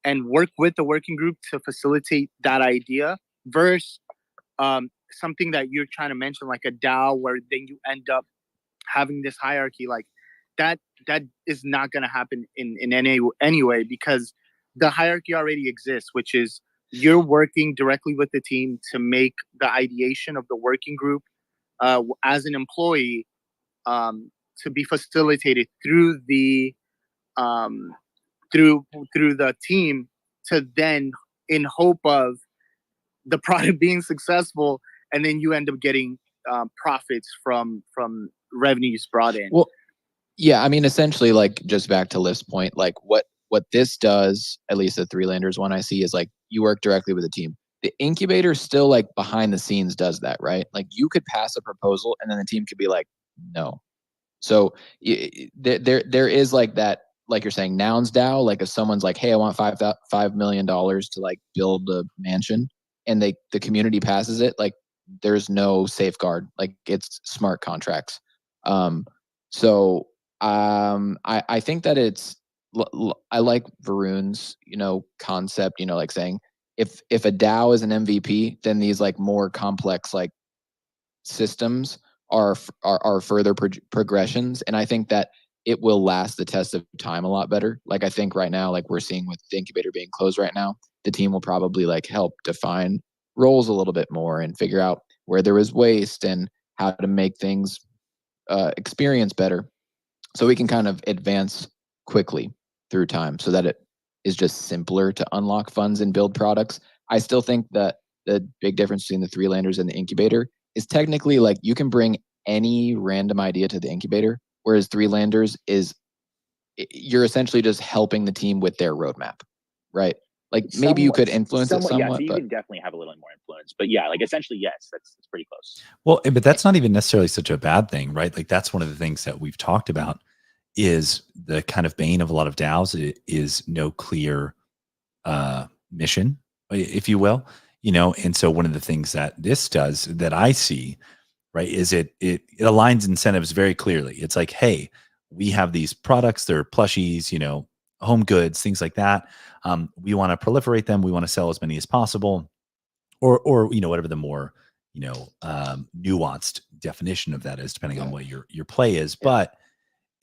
and work with the working group to facilitate that idea versus something that you're trying to mention, like a DAO, where then you end up having this hierarchy. Like that is not going to happen in any way, because the hierarchy already exists, which is you're working directly with the team to make the ideation of the working group as an employee to be facilitated through the through the team, to then, in hope of the product being successful, and then you end up getting profits from revenues brought in. Well, yeah, I mean, essentially, like just back to Lift's point, like what this does, at least the Three Landers one I see, is like you work directly with the team. The incubator still like behind the scenes does that, right? Like you could pass a proposal and then the team could be like, no. So there is like that, like you're saying, nouns DAO. Like if someone's like, hey, I want $5 million to like build a mansion, and the community passes it, like there's no safeguard. Like it's smart contracts. So I think that it's I like Varun's concept. Like saying if a DAO is an MVP, then these like more complex like systems are further progressions, and I think that it will last the test of time a lot better. Like I think right now, like we're seeing with the incubator being closed right now, the team will probably like help define roles a little bit more and figure out where there is waste and how to make things experience better, so we can kind of advance quickly through time, so that it is just simpler to unlock funds and build products. I still think that the big difference between the Three Landers and the incubator is technically like you can bring any random idea to the incubator, whereas Three Landers is you're essentially just helping the team with their roadmap, right? Like maybe you could influence it somewhat. Yeah, so you but can definitely have a little more influence. But yeah, like essentially, yes, that's pretty close. Well, but that's not even necessarily such a bad thing, right? Like that's one of the things that we've talked about is the kind of bane of a lot of DAOs is no clear mission, if you will, and so one of the things that this does that I see, right, is it aligns incentives very clearly. It's like, hey, we have these products, they're plushies, home goods, things like that. We want to proliferate them. We want to sell as many as possible, or whatever the more nuanced definition of that is, depending on what your play is. But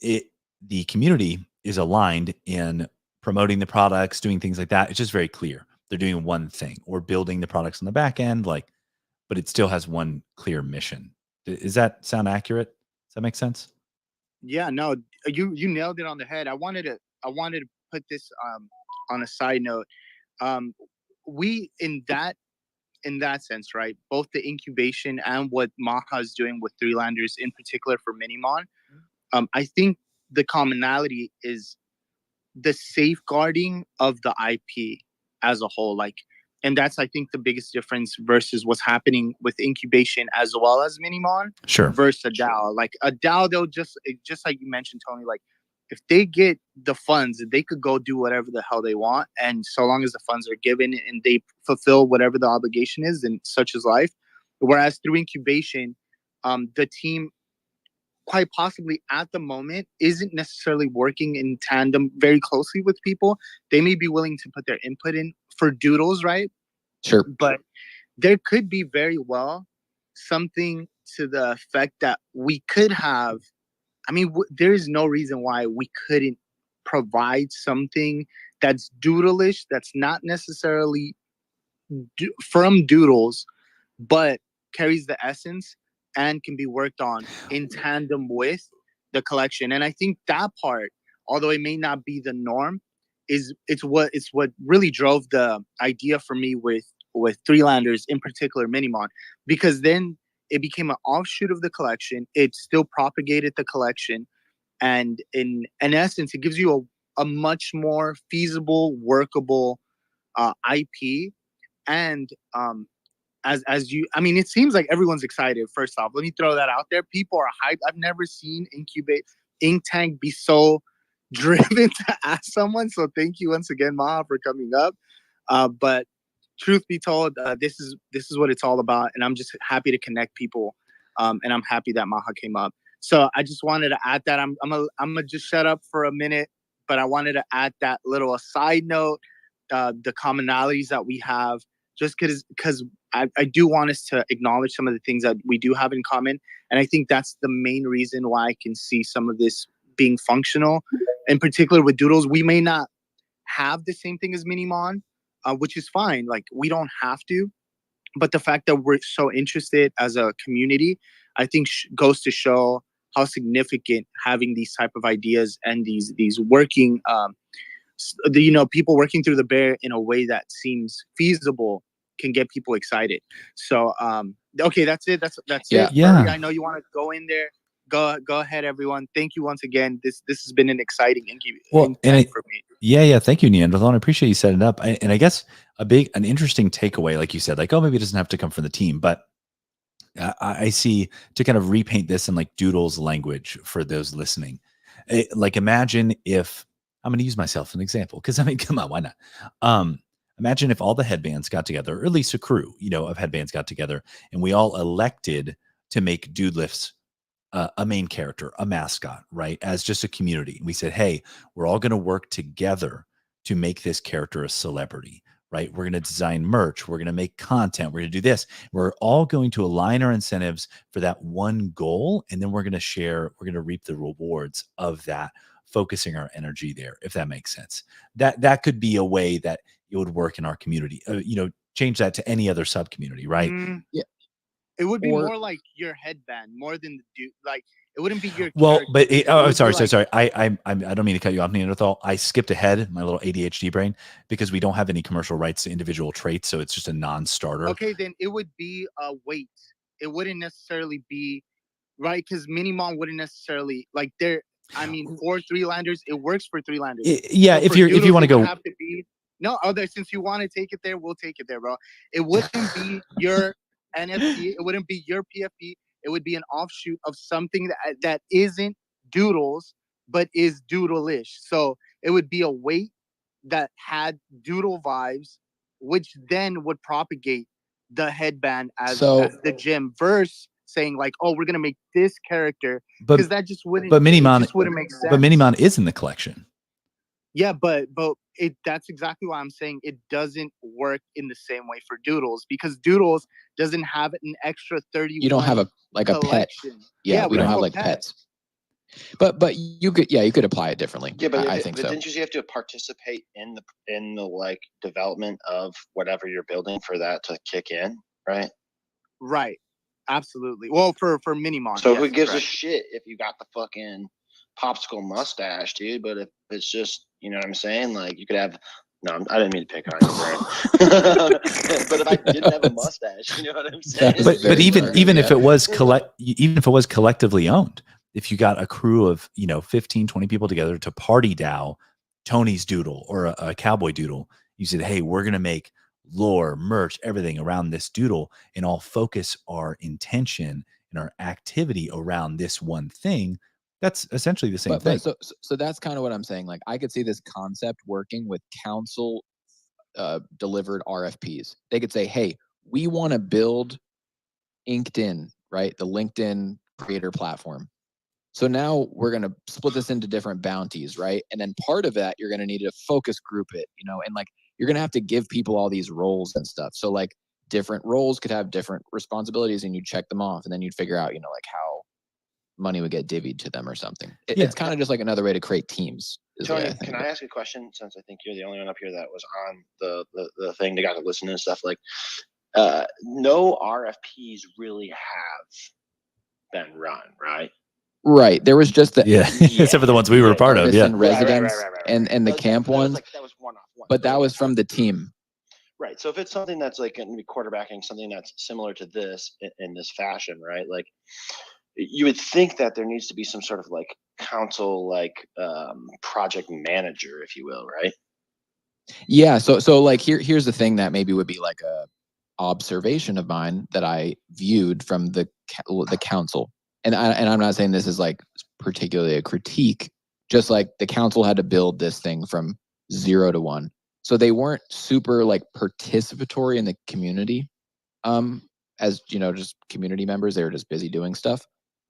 the community is aligned in promoting the products, doing things like that. It's just very clear they're doing one thing, or building the products on the back end, but it still has one clear mission. Does that sound accurate? Does that make sense? Yeah, no, you nailed it on the head. I wanted to put this on a side note. We in that sense, right? Both the incubation and what Maha is doing with Three Landers, in particular for Minimon, I think the commonality is the safeguarding of the IP as a whole. And that's, I think, the biggest difference versus what's happening with incubation as well as Minimon. Sure. Versus a DAO. Like a DAO, they'll just like you mentioned, Tony, like if they get the funds, they could go do whatever the hell they want. And so long as the funds are given and they fulfill whatever the obligation is, and such is life. Whereas through incubation, the team quite possibly at the moment isn't necessarily working in tandem very closely with people. They may be willing to put their input in for doodles, right? Sure. But there could be very well something to the effect that we could have. I mean, there is no reason why we couldn't provide something that's doodleish, that's not necessarily from doodles, but carries the essence and can be worked on in tandem with the collection. And I think that part, although it may not be the norm, it's what really drove the idea for me with Three Landers, in particular Minimon, because then it became an offshoot of the collection. It still propagated the collection, and in essence, it gives you a much more feasible, workable IP. And as you, I mean, it seems like everyone's excited. First off, let me throw that out there. People are hyped. I've never seen Ink Tank be so driven to ask someone. So thank you once again, Maha, for coming up. But truth be told, this is what it's all about, and I'm just happy to connect people. And I'm happy that Maha came up. So I just wanted to add that. I'm gonna just shut up for a minute, but I wanted to add that little aside note, the commonalities that we have, just because I do want us to acknowledge some of the things that we do have in common. And I think that's the main reason why I can see some of this being functional. In particular with Doodles, we may not have the same thing as Minimon, which is fine. Like, we don't have to. But the fact that we're so interested as a community, I think goes to show how significant having these type of ideas and these working, people working through the bear in a way that seems feasible can get people excited. So, okay, that's it. That's it. Yeah. Murray, I know you want to go in there. Go ahead, everyone. Thank you once again. This has been an exciting for me. Yeah. Thank you, Neanderthal. I appreciate you setting it up. And I guess an interesting takeaway, like you said, like, oh, maybe it doesn't have to come from the team, but I see, to kind of repaint this in like Doodle's language for those listening. Like, imagine if I'm going to use myself as an example, because I mean, come on, why not? Imagine if all the headbands got together, or at least a crew, of headbands got together, and we all elected to make Dude Lifts a main character, a mascot, right? As just a community. We said, hey, we're all going to work together to make this character a celebrity, right? We're going to design merch. We're going to make content. We're going to do this. We're all going to align our incentives for that one goal. And then we're going to reap the rewards of that, focusing our energy there, if that makes sense. That could be a way that it would work in our community. Change that to any other sub community, right? Yeah. It would be more like your headband, more than the dude. Like, it wouldn't be your. Well, but sorry. I don't mean to cut you off, Neanderthal. I skipped ahead, my little ADHD brain, because we don't have any commercial rights to individual traits, so it's just a non-starter. Okay, then it would be a weight. It wouldn't necessarily be right, because Minimon wouldn't necessarily like there. I mean, for Three Landers, it works for Three Landers. Yeah, so if you want to go, have to be no other. Since you want to take it there, we'll take it there, bro. It wouldn't be your NFT. It wouldn't be your PFP. It would be an offshoot of something that isn't Doodles, but is doodle-ish. So it would be a weight that had doodle vibes, which then would propagate the headband as the gym, verse saying like, oh, we're gonna make this character, because But that just wouldn't but Minimon just wouldn't make sense. but Minimon is in the collection. Yeah, but that's exactly why I'm saying it doesn't work in the same way for Doodles, because Doodles doesn't have an extra 30. You don't have a pet. Yeah, we don't have like pets. But you could apply it differently. Yeah, but I think so. Didn't you have to participate in the like development of whatever you're building for that to kick in, right? Right. Absolutely. Well, for Minimon. So who gives a shit if you got the fucking popsicle mustache, dude? But if it's just, you know what I'm saying? Like you could have. No, I didn't mean to pick on you, Brian. But if I didn't have a mustache, you know what I'm saying? But even if it was collectively owned, if you got a crew of 15, 20 people together to party DAO Tony's doodle or a cowboy doodle, you said, hey, we're gonna make lore, merch, everything around this doodle, and all focus our intention and our activity around this one thing. That's essentially the same thing. So that's kind of what I'm saying. Like I could see this concept working with council delivered RFPs. They could say, hey, we want to build LinkedIn, right? The LinkedIn creator platform. So now we're going to split this into different bounties, right? And then part of that, you're going to need to focus group it, and like you're going to have to give people all these roles and stuff. So like different roles could have different responsibilities and you check them off and then you'd figure out, like how money would get divvied to them or something. It's kind of just like another way to create teams. Tony, can I ask you a question? Since I think you're the only one up here that was on the thing that got to listen and stuff, like no RFPs really have been run, right? Right. There was just the except for the ones we were part of, and residents and the camp ones. That was one-off. But that was from the team. Right. So if it's something that's like going to be quarterbacking, something that's similar to this in this fashion, right? Like you would think that there needs to be some sort of like council, like project manager, if you will, right? Yeah. So like here's the thing that maybe would be like a observation of mine that I viewed from the council. And I'm not saying this is like particularly a critique, just like the council had to build this thing from 0 to 1. So they weren't super like participatory in the community, as just community members. They were just busy doing stuff.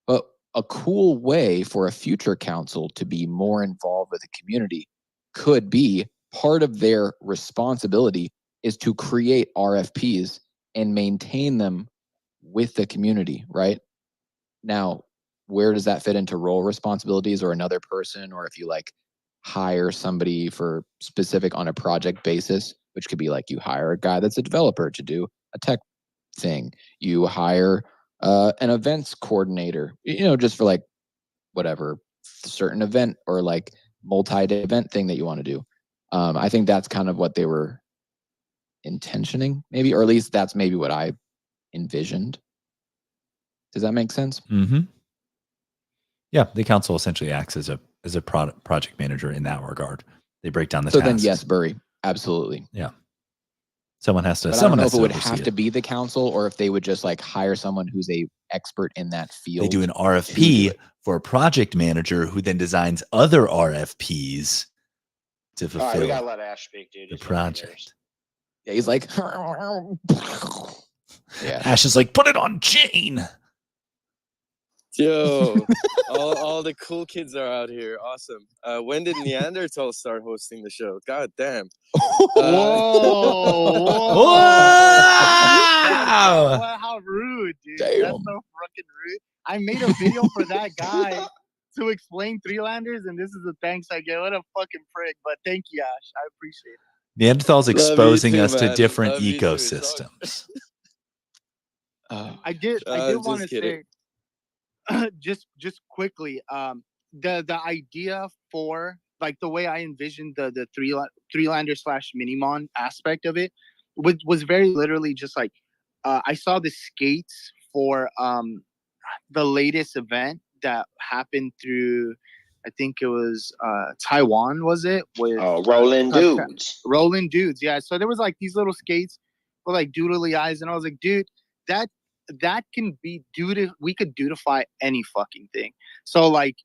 But a cool way for a future council to be more involved with the community could be part of their responsibility is to create RFPs and maintain them with the community, right? Now, where does that fit into role responsibilities or another person, or if you like hire somebody for specific on a project basis, which could be like you hire a guy that's a developer to do a tech thing. You hire an events coordinator, just for like whatever certain event or like multi-day event thing that you want to do. I think that's kind of what they were intentioning, maybe, or at least that's maybe what I envisioned. Does that make sense? Mm-hmm. Yeah, the council essentially acts as a project manager in that regard. They break down the tasks. Then yes, Burry, absolutely. Yeah. Someone has to. But someone I don't know has if it would oversee have to be the council or if they would just like hire someone who's a expert in that field. They do an RFP for a project manager who then designs other RFPs to fulfill. All right, we gotta let Ash speak, dude. The project. Yeah, he's like, yeah. Ash is like, put it on chain. Yo, all the cool kids are out here. Awesome. When did Neanderthal start hosting the show? God damn. Whoa! Wow! How rude, dude. Damn. That's so fucking rude. I made a video for that guy to explain Threelanders, and this is the thanks I get. What a fucking prick. But thank you, Ash. I appreciate it. Neanderthal's exposing us to man. different Love you too. ecosystems. I did want to say just quickly, the idea for like the way I envisioned the Threelander / Minimon aspect of it was very literally just like I saw the skates for the latest event that happened through, I think it was Taiwan, was it? With Rolling Dudes. Rolling Dudes, yeah. So there was like these little skates with like doodly eyes, and I was like, dude, that can be we could dudify any fucking thing. So like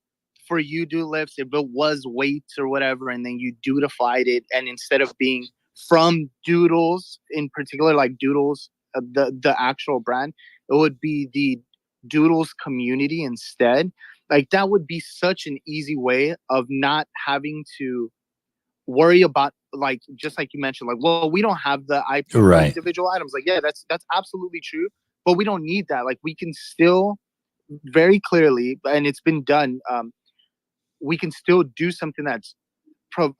for you doodlips, if it was weights or whatever, and then you doodified it, and instead of being from Doodles in particular, like Doodles, the actual brand, it would be the Doodles community instead. Like that would be such an easy way of not having to worry about, like, just like you mentioned, like, well, we don't have the IP for Right. individual items. Like, yeah, that's absolutely true, but we don't need that. Like, we can still very clearly, and it's been done. We can still do something that's from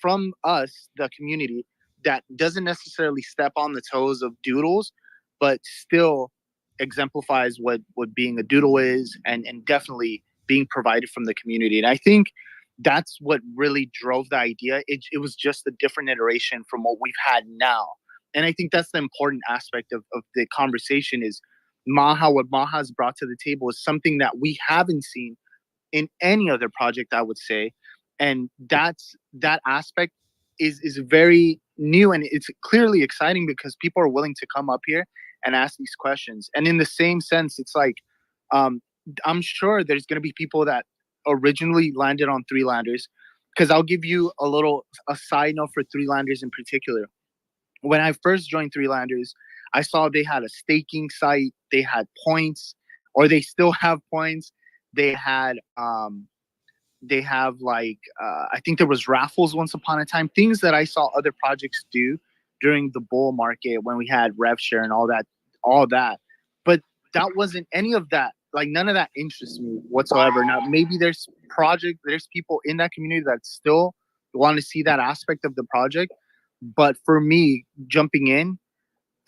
from us, the community, that doesn't necessarily step on the toes of doodles, but still exemplifies what being a doodle is, and definitely being provided from the community. And I think that's what really drove the idea. It was just a different iteration from what we've had now. And I think that's the important aspect of the conversation is what Maha's brought to the table is something that we haven't seen in any other project, I would say. And that aspect is very new, and it's clearly exciting because people are willing to come up here and ask these questions. And in the same sense, it's like um, I'm sure there's going to be people that originally landed on three landers, because I'll give you a side note for three landers in particular. When I first joined three landers, I saw they had a staking site, they had points, or they still have points. They had they have like I think there was raffles once upon a time, things that I saw other projects do during the bull market when we had rev share and all that. But that wasn't any of that. Like none of that interests me whatsoever. Now maybe there's people in that community that still want to see that aspect of the project, but for me, jumping in,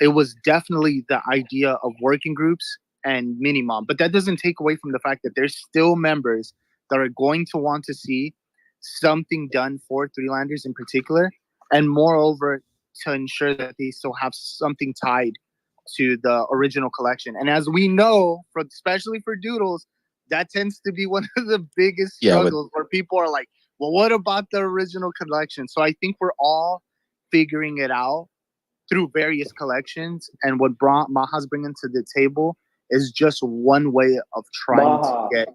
it was definitely the idea of working groups and Minimum. But that doesn't take away from the fact that there's still members that are going to want to see something done for Threelanders in particular, and moreover, to ensure that they still have something tied to the original collection. And as we know, especially for Doodles, that tends to be one of the biggest struggles where people are like, well, what about the original collection? So I think we're all figuring it out through various collections, and what Maha's bringing to the table is just one way of trying to get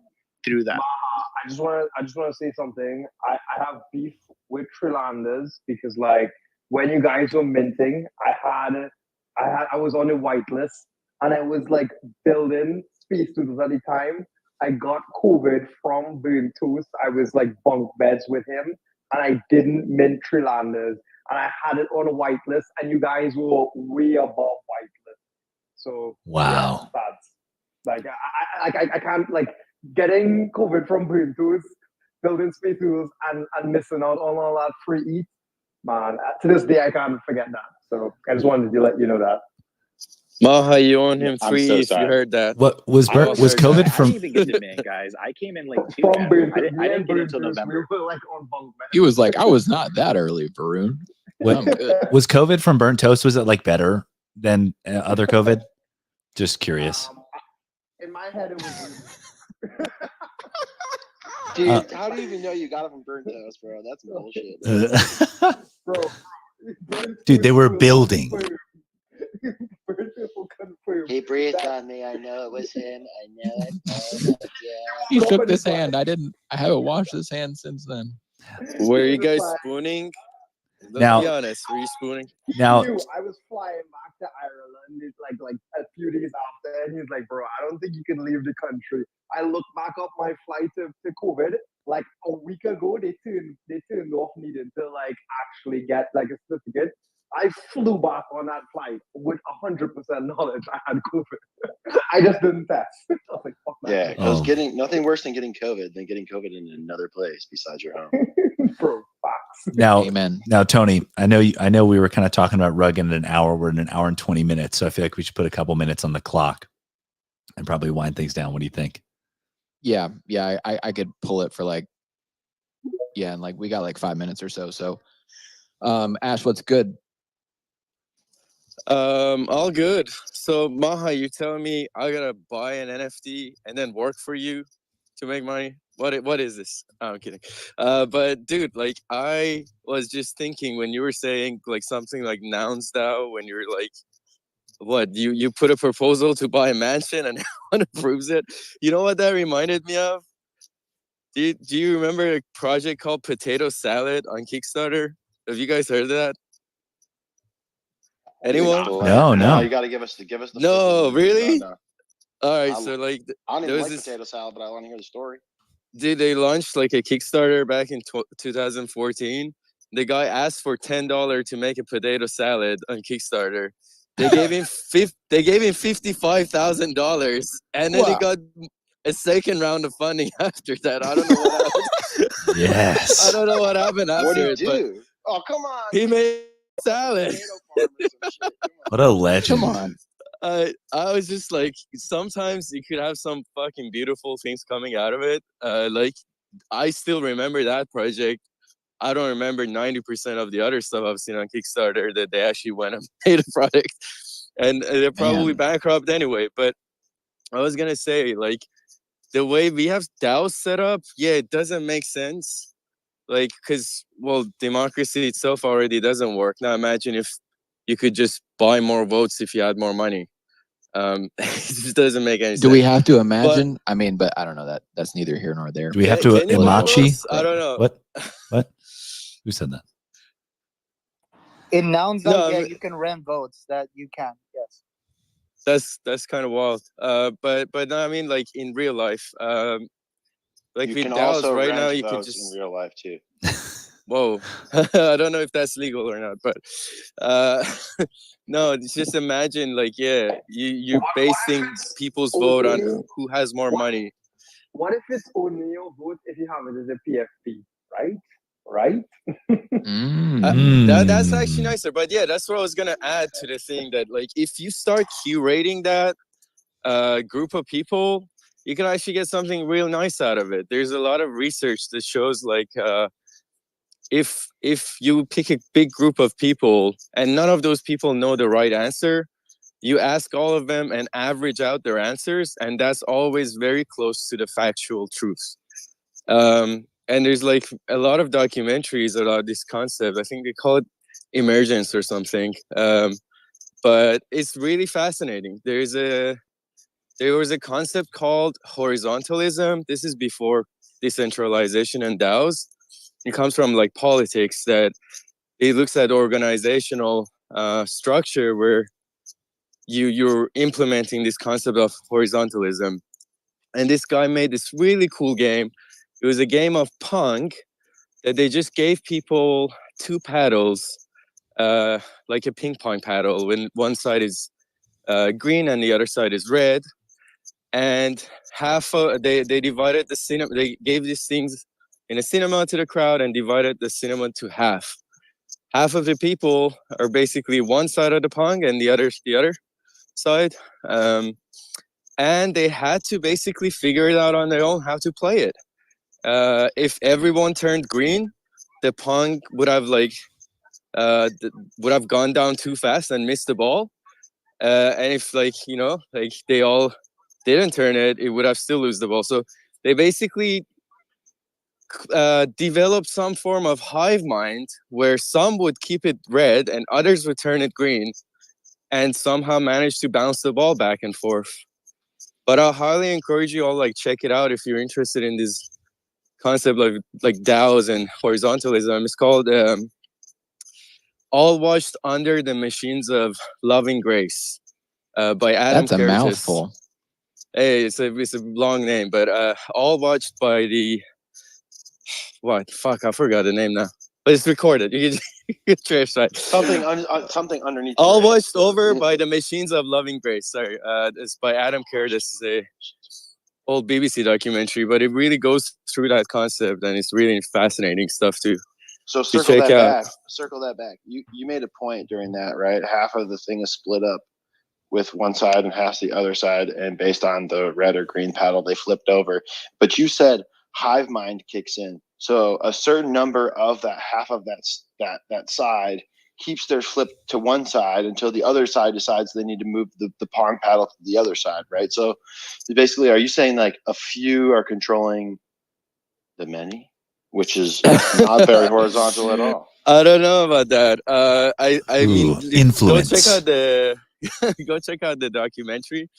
through that. Maha, I just want to say something. I have beef with Trilanders because like when you guys were minting, I was on a whitelist and I was like building space doodles at the time. I got COVID from Burn Toast. I was like bunk beds with him and I didn't mint Trilanders and I had it on a whitelist and you guys were way above whitelist. So wow, yeah, that's like I can't like getting COVID from Burn Toast, building space doodles and missing out on all that free eat. Man, to this day I can't forget that. So I just wanted to let you know that. Maha, you own him I'm 3 so if you sorry. heard that. what was I also was heard COVID that. from? I didn't even get to mint, guys. I came in like 2. From Burn I didn't get until Toast, November. we were like on bunk beds. He was like, I was not that early, Varun. What I'm good. was COVID from burnt toast? Was it like better than other COVID? Just curious. In my head, it was. Dude, how do you even know you got it from burnt toast, bro? That's bullshit. Bro, Dude, they were building. He breathed on me. I know it was him. I know it. Oh, yeah. He shook this hand. I haven't washed this hand since then. Were you guys spooning? Now- Let's be honest. Were you spooning? Now, I was flying back to Ireland like a few days after, and he's like, "Bro, I don't think you can leave the country." I look back up my flight to COVID like a week ago. They turned off needing to like actually get like a certificate. I flew back on that flight with 100% knowledge I had COVID. I just didn't test. I was like, fuck that. Yeah, because getting nothing worse than getting COVID in another place besides your home. Bro, facts. now, Amen. now, Tony, I know we were kind of talking about Rug in an hour. We're in an hour and 20 minutes, so I feel like we should put a couple minutes on the clock and probably wind things down. What do you think? Yeah, I could pull it for like, and like we got like 5 minutes or so. So, Ash, what's good? All good. So Maha, you're telling me I gotta buy an NFT and then work for you to make money? What is this? Oh, I'm kidding. But dude, like I was just thinking when you were saying like something like Nouns DAO, when you're like, what you put a proposal to buy a mansion and no one approves it. You know what that reminded me of? Do you remember a project called Potato Salad on Kickstarter? Have you guys heard of that? Anyone? No. You got to give us the No, really? No. All right, so like I don't there even was like this, potato salad, but I want to hear the story. dude, they launched like a Kickstarter back in 2014. The guy asked for $10 to make a potato salad on Kickstarter. They gave him $55,000, and then he Wow. got a second round of funding after that. I don't know what happened. Yes. I don't know what happened after What did it, he but do? Oh, come on. he made salad. Potato farm or some shit. Come on. What a legend. Come on. I was just like, sometimes you could have some fucking beautiful things coming out of it. Like I still remember that project. I don't remember 90% of the other stuff I've seen on Kickstarter that they actually went and made a product, and they're probably bankrupt anyway. But I was gonna say, like, the way we have DAOs set up, yeah, it doesn't make sense. Like, because, well, democracy itself already doesn't work. Now imagine if you could just buy more votes if you had more money. It just doesn't make any sense. Do we have to imagine? I mean, but I don't know that. That's neither here nor there. Do we have to Can you buy Imachi? votes? I don't know. What? Who said that? In nouns, No, yeah, I mean- you can rent votes. That you can, yes. That's kind of wild. But no, I mean, like in real life, like You with can DAOs also right rent now, you could votes just in real life too. whoa. I don't know if that's legal or not, but no, it's just imagine like, yeah, you're basing people's vote on who has more money. What if it's only your vote if you have it as a PFP, right? Right? That's actually nicer, but yeah, that's what I was gonna add to the thing, that like if you start curating that group of people, you can actually get something real nice out of it. There's a lot of research that shows like if you pick a big group of people and none of those people know the right answer, you ask all of them and average out their answers, and that's always very close to the factual truth. And there's like a lot of documentaries about this concept. I think they call it emergence or something. But it's really fascinating. There was a concept called horizontalism. This is before decentralization and DAOs. It comes from like politics, that it looks at organizational structure where you're implementing this concept of horizontalism. And this guy made this really cool game. It was a game of Pong that they just gave people two paddles, like a ping pong paddle, when one side is green and the other side is red. And they divided the cinema. They gave these things in a cinema to the crowd and divided the cinema to half. Half of the people are basically one side of the Pong and the other side. And they had to basically figure it out on their own how to play it. If everyone turned green, the Pong would have gone down too fast and missed the ball. And if like they all didn't turn it, it would have still lose the ball. So they basically developed some form of hive mind where some would keep it red and others would turn it green, and somehow manage to bounce the ball back and forth. But I highly encourage you all, like, check it out if you're interested in this concept of like DAOs and horizontalism. It's called All Watched Under the Machines of Loving Grace by Adam That's a Curtis. mouthful. Hey, it's a long name, but all watched by the I forgot the name now. But it's recorded. You can trash that. Something underneath. All watched over by the Machines of Loving Grace. Sorry, it's by Adam Curtis. It's a old BBC documentary, but it really goes through that concept, and it's really fascinating stuff too. So circle that back. You made a point during that, right? Half of the thing is split up with one side and half the other side, and based on the red or green paddle, they flipped over. But you said hive mind kicks in. So a certain number of that half of that side keeps their flip to one side until the other side decides they need to move the Pong paddle to the other side, right? So basically, are you saying like a few are controlling the many, which is not very horizontal at all? I don't know about that. I mean, influence. Go check out the documentary.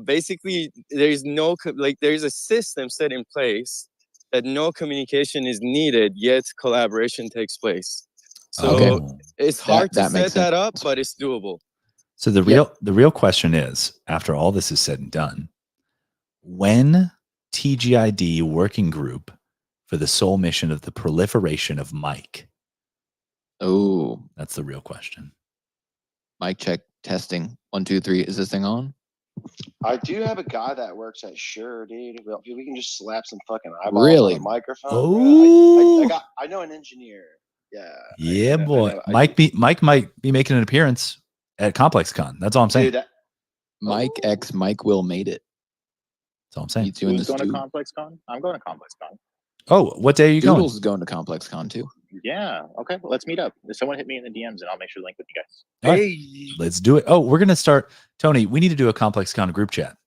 Basically, there's a system set in place that no communication is needed, yet collaboration takes place. So Okay. it's hard to that makes set that sense. up, but it's doable. So the real question is, after all this is said and done, when TGID working group for the sole mission of the proliferation of mic? Oh, That's the real question. mic check testing. 1, 2, 3. Is this thing on? I do have a guy that works at Shure, dude. We can just slap some fucking eyeballs Really? on a microphone. Oh, I know an engineer. Yeah. Yeah, boy. Mike might be making an appearance at ComplexCon. That's all I'm saying. Dude, Mike X Mike Will made it. That's all I'm saying. He's doing Who's this. going to ComplexCon? I'm going to ComplexCon. Oh, what day are you Doodles is going? going to ComplexCon too. Yeah. Okay. Well, let's meet up. Someone hit me in the DMs, and I'll make sure to link with you guys. All right, let's do it. Oh, we're gonna start. Tony, we need to do a ComplexCon group chat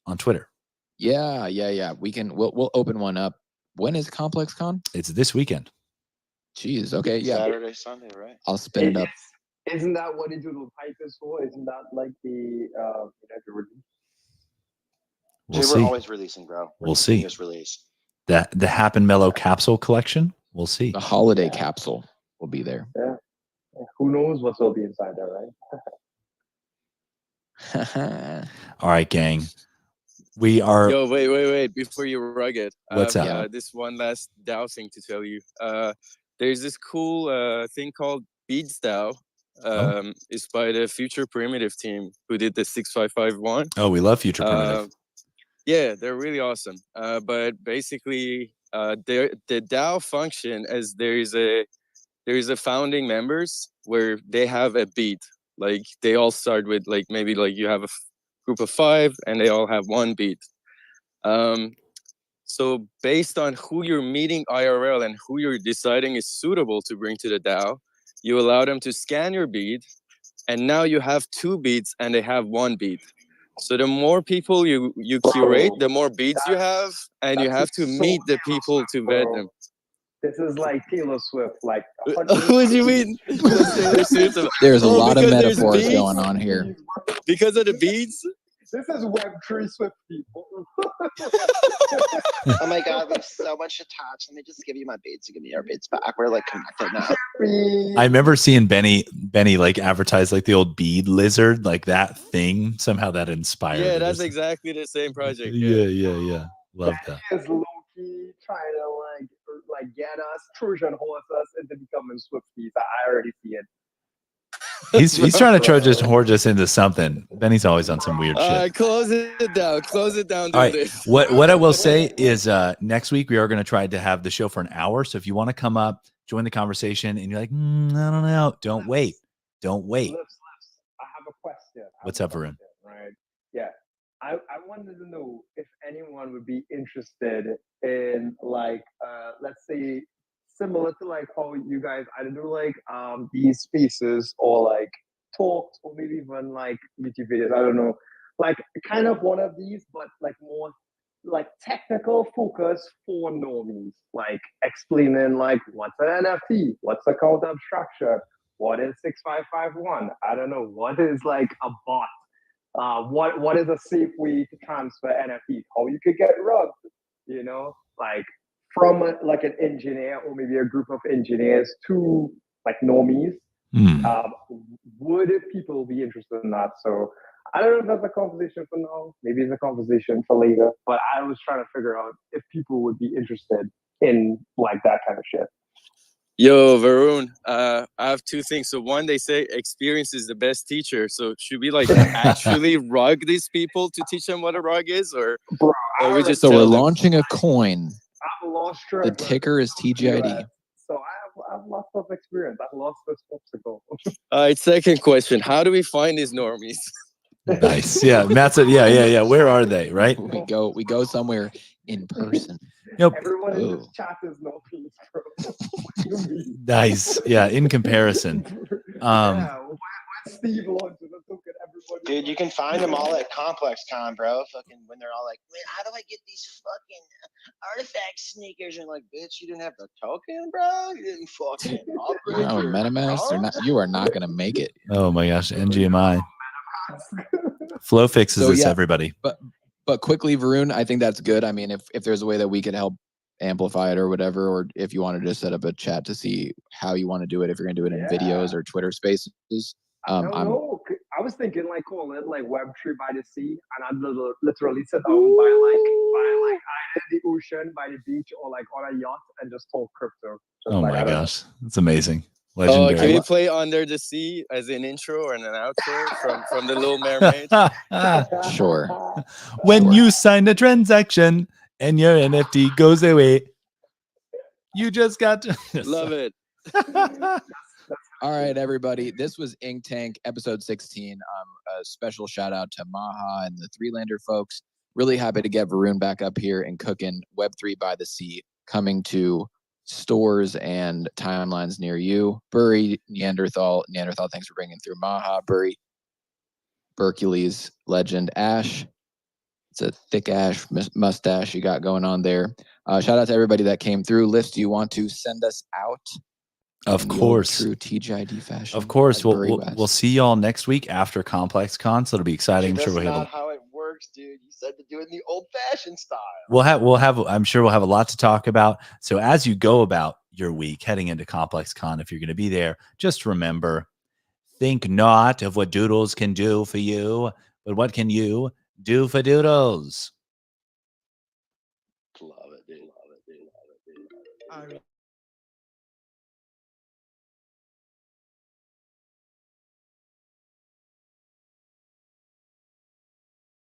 on Twitter. Yeah. We can. We'll open one up. When is ComplexCon? It's this weekend. Jeez. Okay. Yeah. Saturday, Sunday, right? I'll spin it up. Isn't that what the Doodle Pipe is for? Isn't that like the release? We'll Dude, see. we're always releasing, bro. We'll see. Just release. The Happen Mellow capsule collection. We'll see. The holiday capsule will be there. Yeah. Who knows what will be inside there, right? All right, gang. We are. Yo, wait. Before you rug it, What's up? this one last DAO thing to tell you. There's this cool thing called Beads DAO. It's by the Future Primitive team who did the 6551. Oh, we love Future Primitive. Yeah, they're really awesome. But basically, the DAO function as there is a founding members where they have a beat. Like they all start with like maybe like you have a group of 5 and they all have one beat. So based on who you're meeting IRL and who you're deciding is suitable to bring to the DAO, you allow them to scan your beat, and now you have 2 beats and they have 1 beat. So the more people you curate, the more beats you have, and you have to meet the people to vet them. This is like Taylor Swift, like. What do you mean? There's a lot of metaphors going on here. Because of the beats? This is Web3 Swift people. Oh my god, we have so much to touch. Let me just give you my beads. Give me your beads back. We're like connected now. I remember seeing Benny like advertise like the old bead lizard, like that thing. Somehow that inspired. Yeah, that's exactly the same project. Yeah. Love that. Is low-key trying to like get us, Trojan horse us into becoming Swifties. I already see it. He's trying to Trojan us into something. Benny's always on some weird shit. Close it down. All right. What I will say is next week we are going to try to have the show for an hour. So if you want to come up, join the conversation, and you're like, I don't know, don't wait. I have a question. What's up, Varun? Right. Yeah. I wanted to know if anyone would be interested in like let's say similar to like how you guys either do like these spaces or like talks or maybe even like YouTube videos. I don't know. Like kind of one of these, but like more like technical focus for normies, like explaining like what's an NFT, what's a count abstraction, what is 6551. I don't know, what is like a bot. What is a safe way to transfer NFTs? How you could get rubbed, like from like an engineer or maybe a group of engineers to like normies. Would people be interested in that? So I don't know if that's a conversation for now. Maybe it's a conversation for later. But I was trying to figure out if people would be interested in like that kind of shit. Yo, Varun, I have 2 things. So one, they say experience is the best teacher. So should we like actually rug these people to teach them what a rug is, or we just we're launching a coin. I've lost the ticker is TGID. So I've lots of experience. I've lost this obstacle. All right, second question: how do we find these normies? Nice. Yeah, Matt said, yeah. Where are they? Right? We go somewhere in person. Everyone in this chat is normies, bro. Nice. Yeah, in comparison. Steve launches a token, everybody. Dude, you can find them all at ComplexCon, bro. Fucking when they're all like, "Wait, how do I get these fucking artifact sneakers?" And like, bitch, you didn't have the token, bro. You didn't fucking upgrade your MetaMask. You are not gonna make it. Oh my gosh, NGMI. Flow fixes this, everybody. But quickly, Varun, I think that's good. I mean, if there's a way that we could help amplify it or whatever, or if you want to just set up a chat to see how you want to do it, if you're going to do it in videos or Twitter Spaces. I don't know. I was thinking like call it like Web3 by the sea, and I'd literally sit down by either the ocean, by the beach, or like on a yacht and just talk crypto. Just Oh like, my I don't gosh, it's amazing, Oh, legendary. can we play Under the Sea as an intro and an outro from the Little Mermaid? Sure. When Sure. you sign a transaction and your NFT goes away, you just got to Love it. All right, everybody. This was Ink Tank episode 16. A special shout out to Maha and the Three-Lander folks. Really happy to get Varun back up here and cooking Web3 by the Sea, coming to stores and timelines near you. Burry, Neanderthal, thanks for bringing through Maha. Burry, Berkeley's legend, Ash. It's a thick ash mustache you got going on there. Shout out to everybody that came through. Liz, do you want to send us out? Of course. True TGID fashion. Of course. Like We'll see y'all next week after Complex Con, so it'll be exciting. I'm Dude, sure that's we'll have not how it works, dude. You said to do it in the old-fashioned style. I'm sure we'll have a lot to talk about. So as you go about your week heading into Complex Con, if you're going to be there, just remember, think not of what Doodles can do for you, but what can you do for Doodles? Love it, dude. Love it, dude. Love it, dude. All right.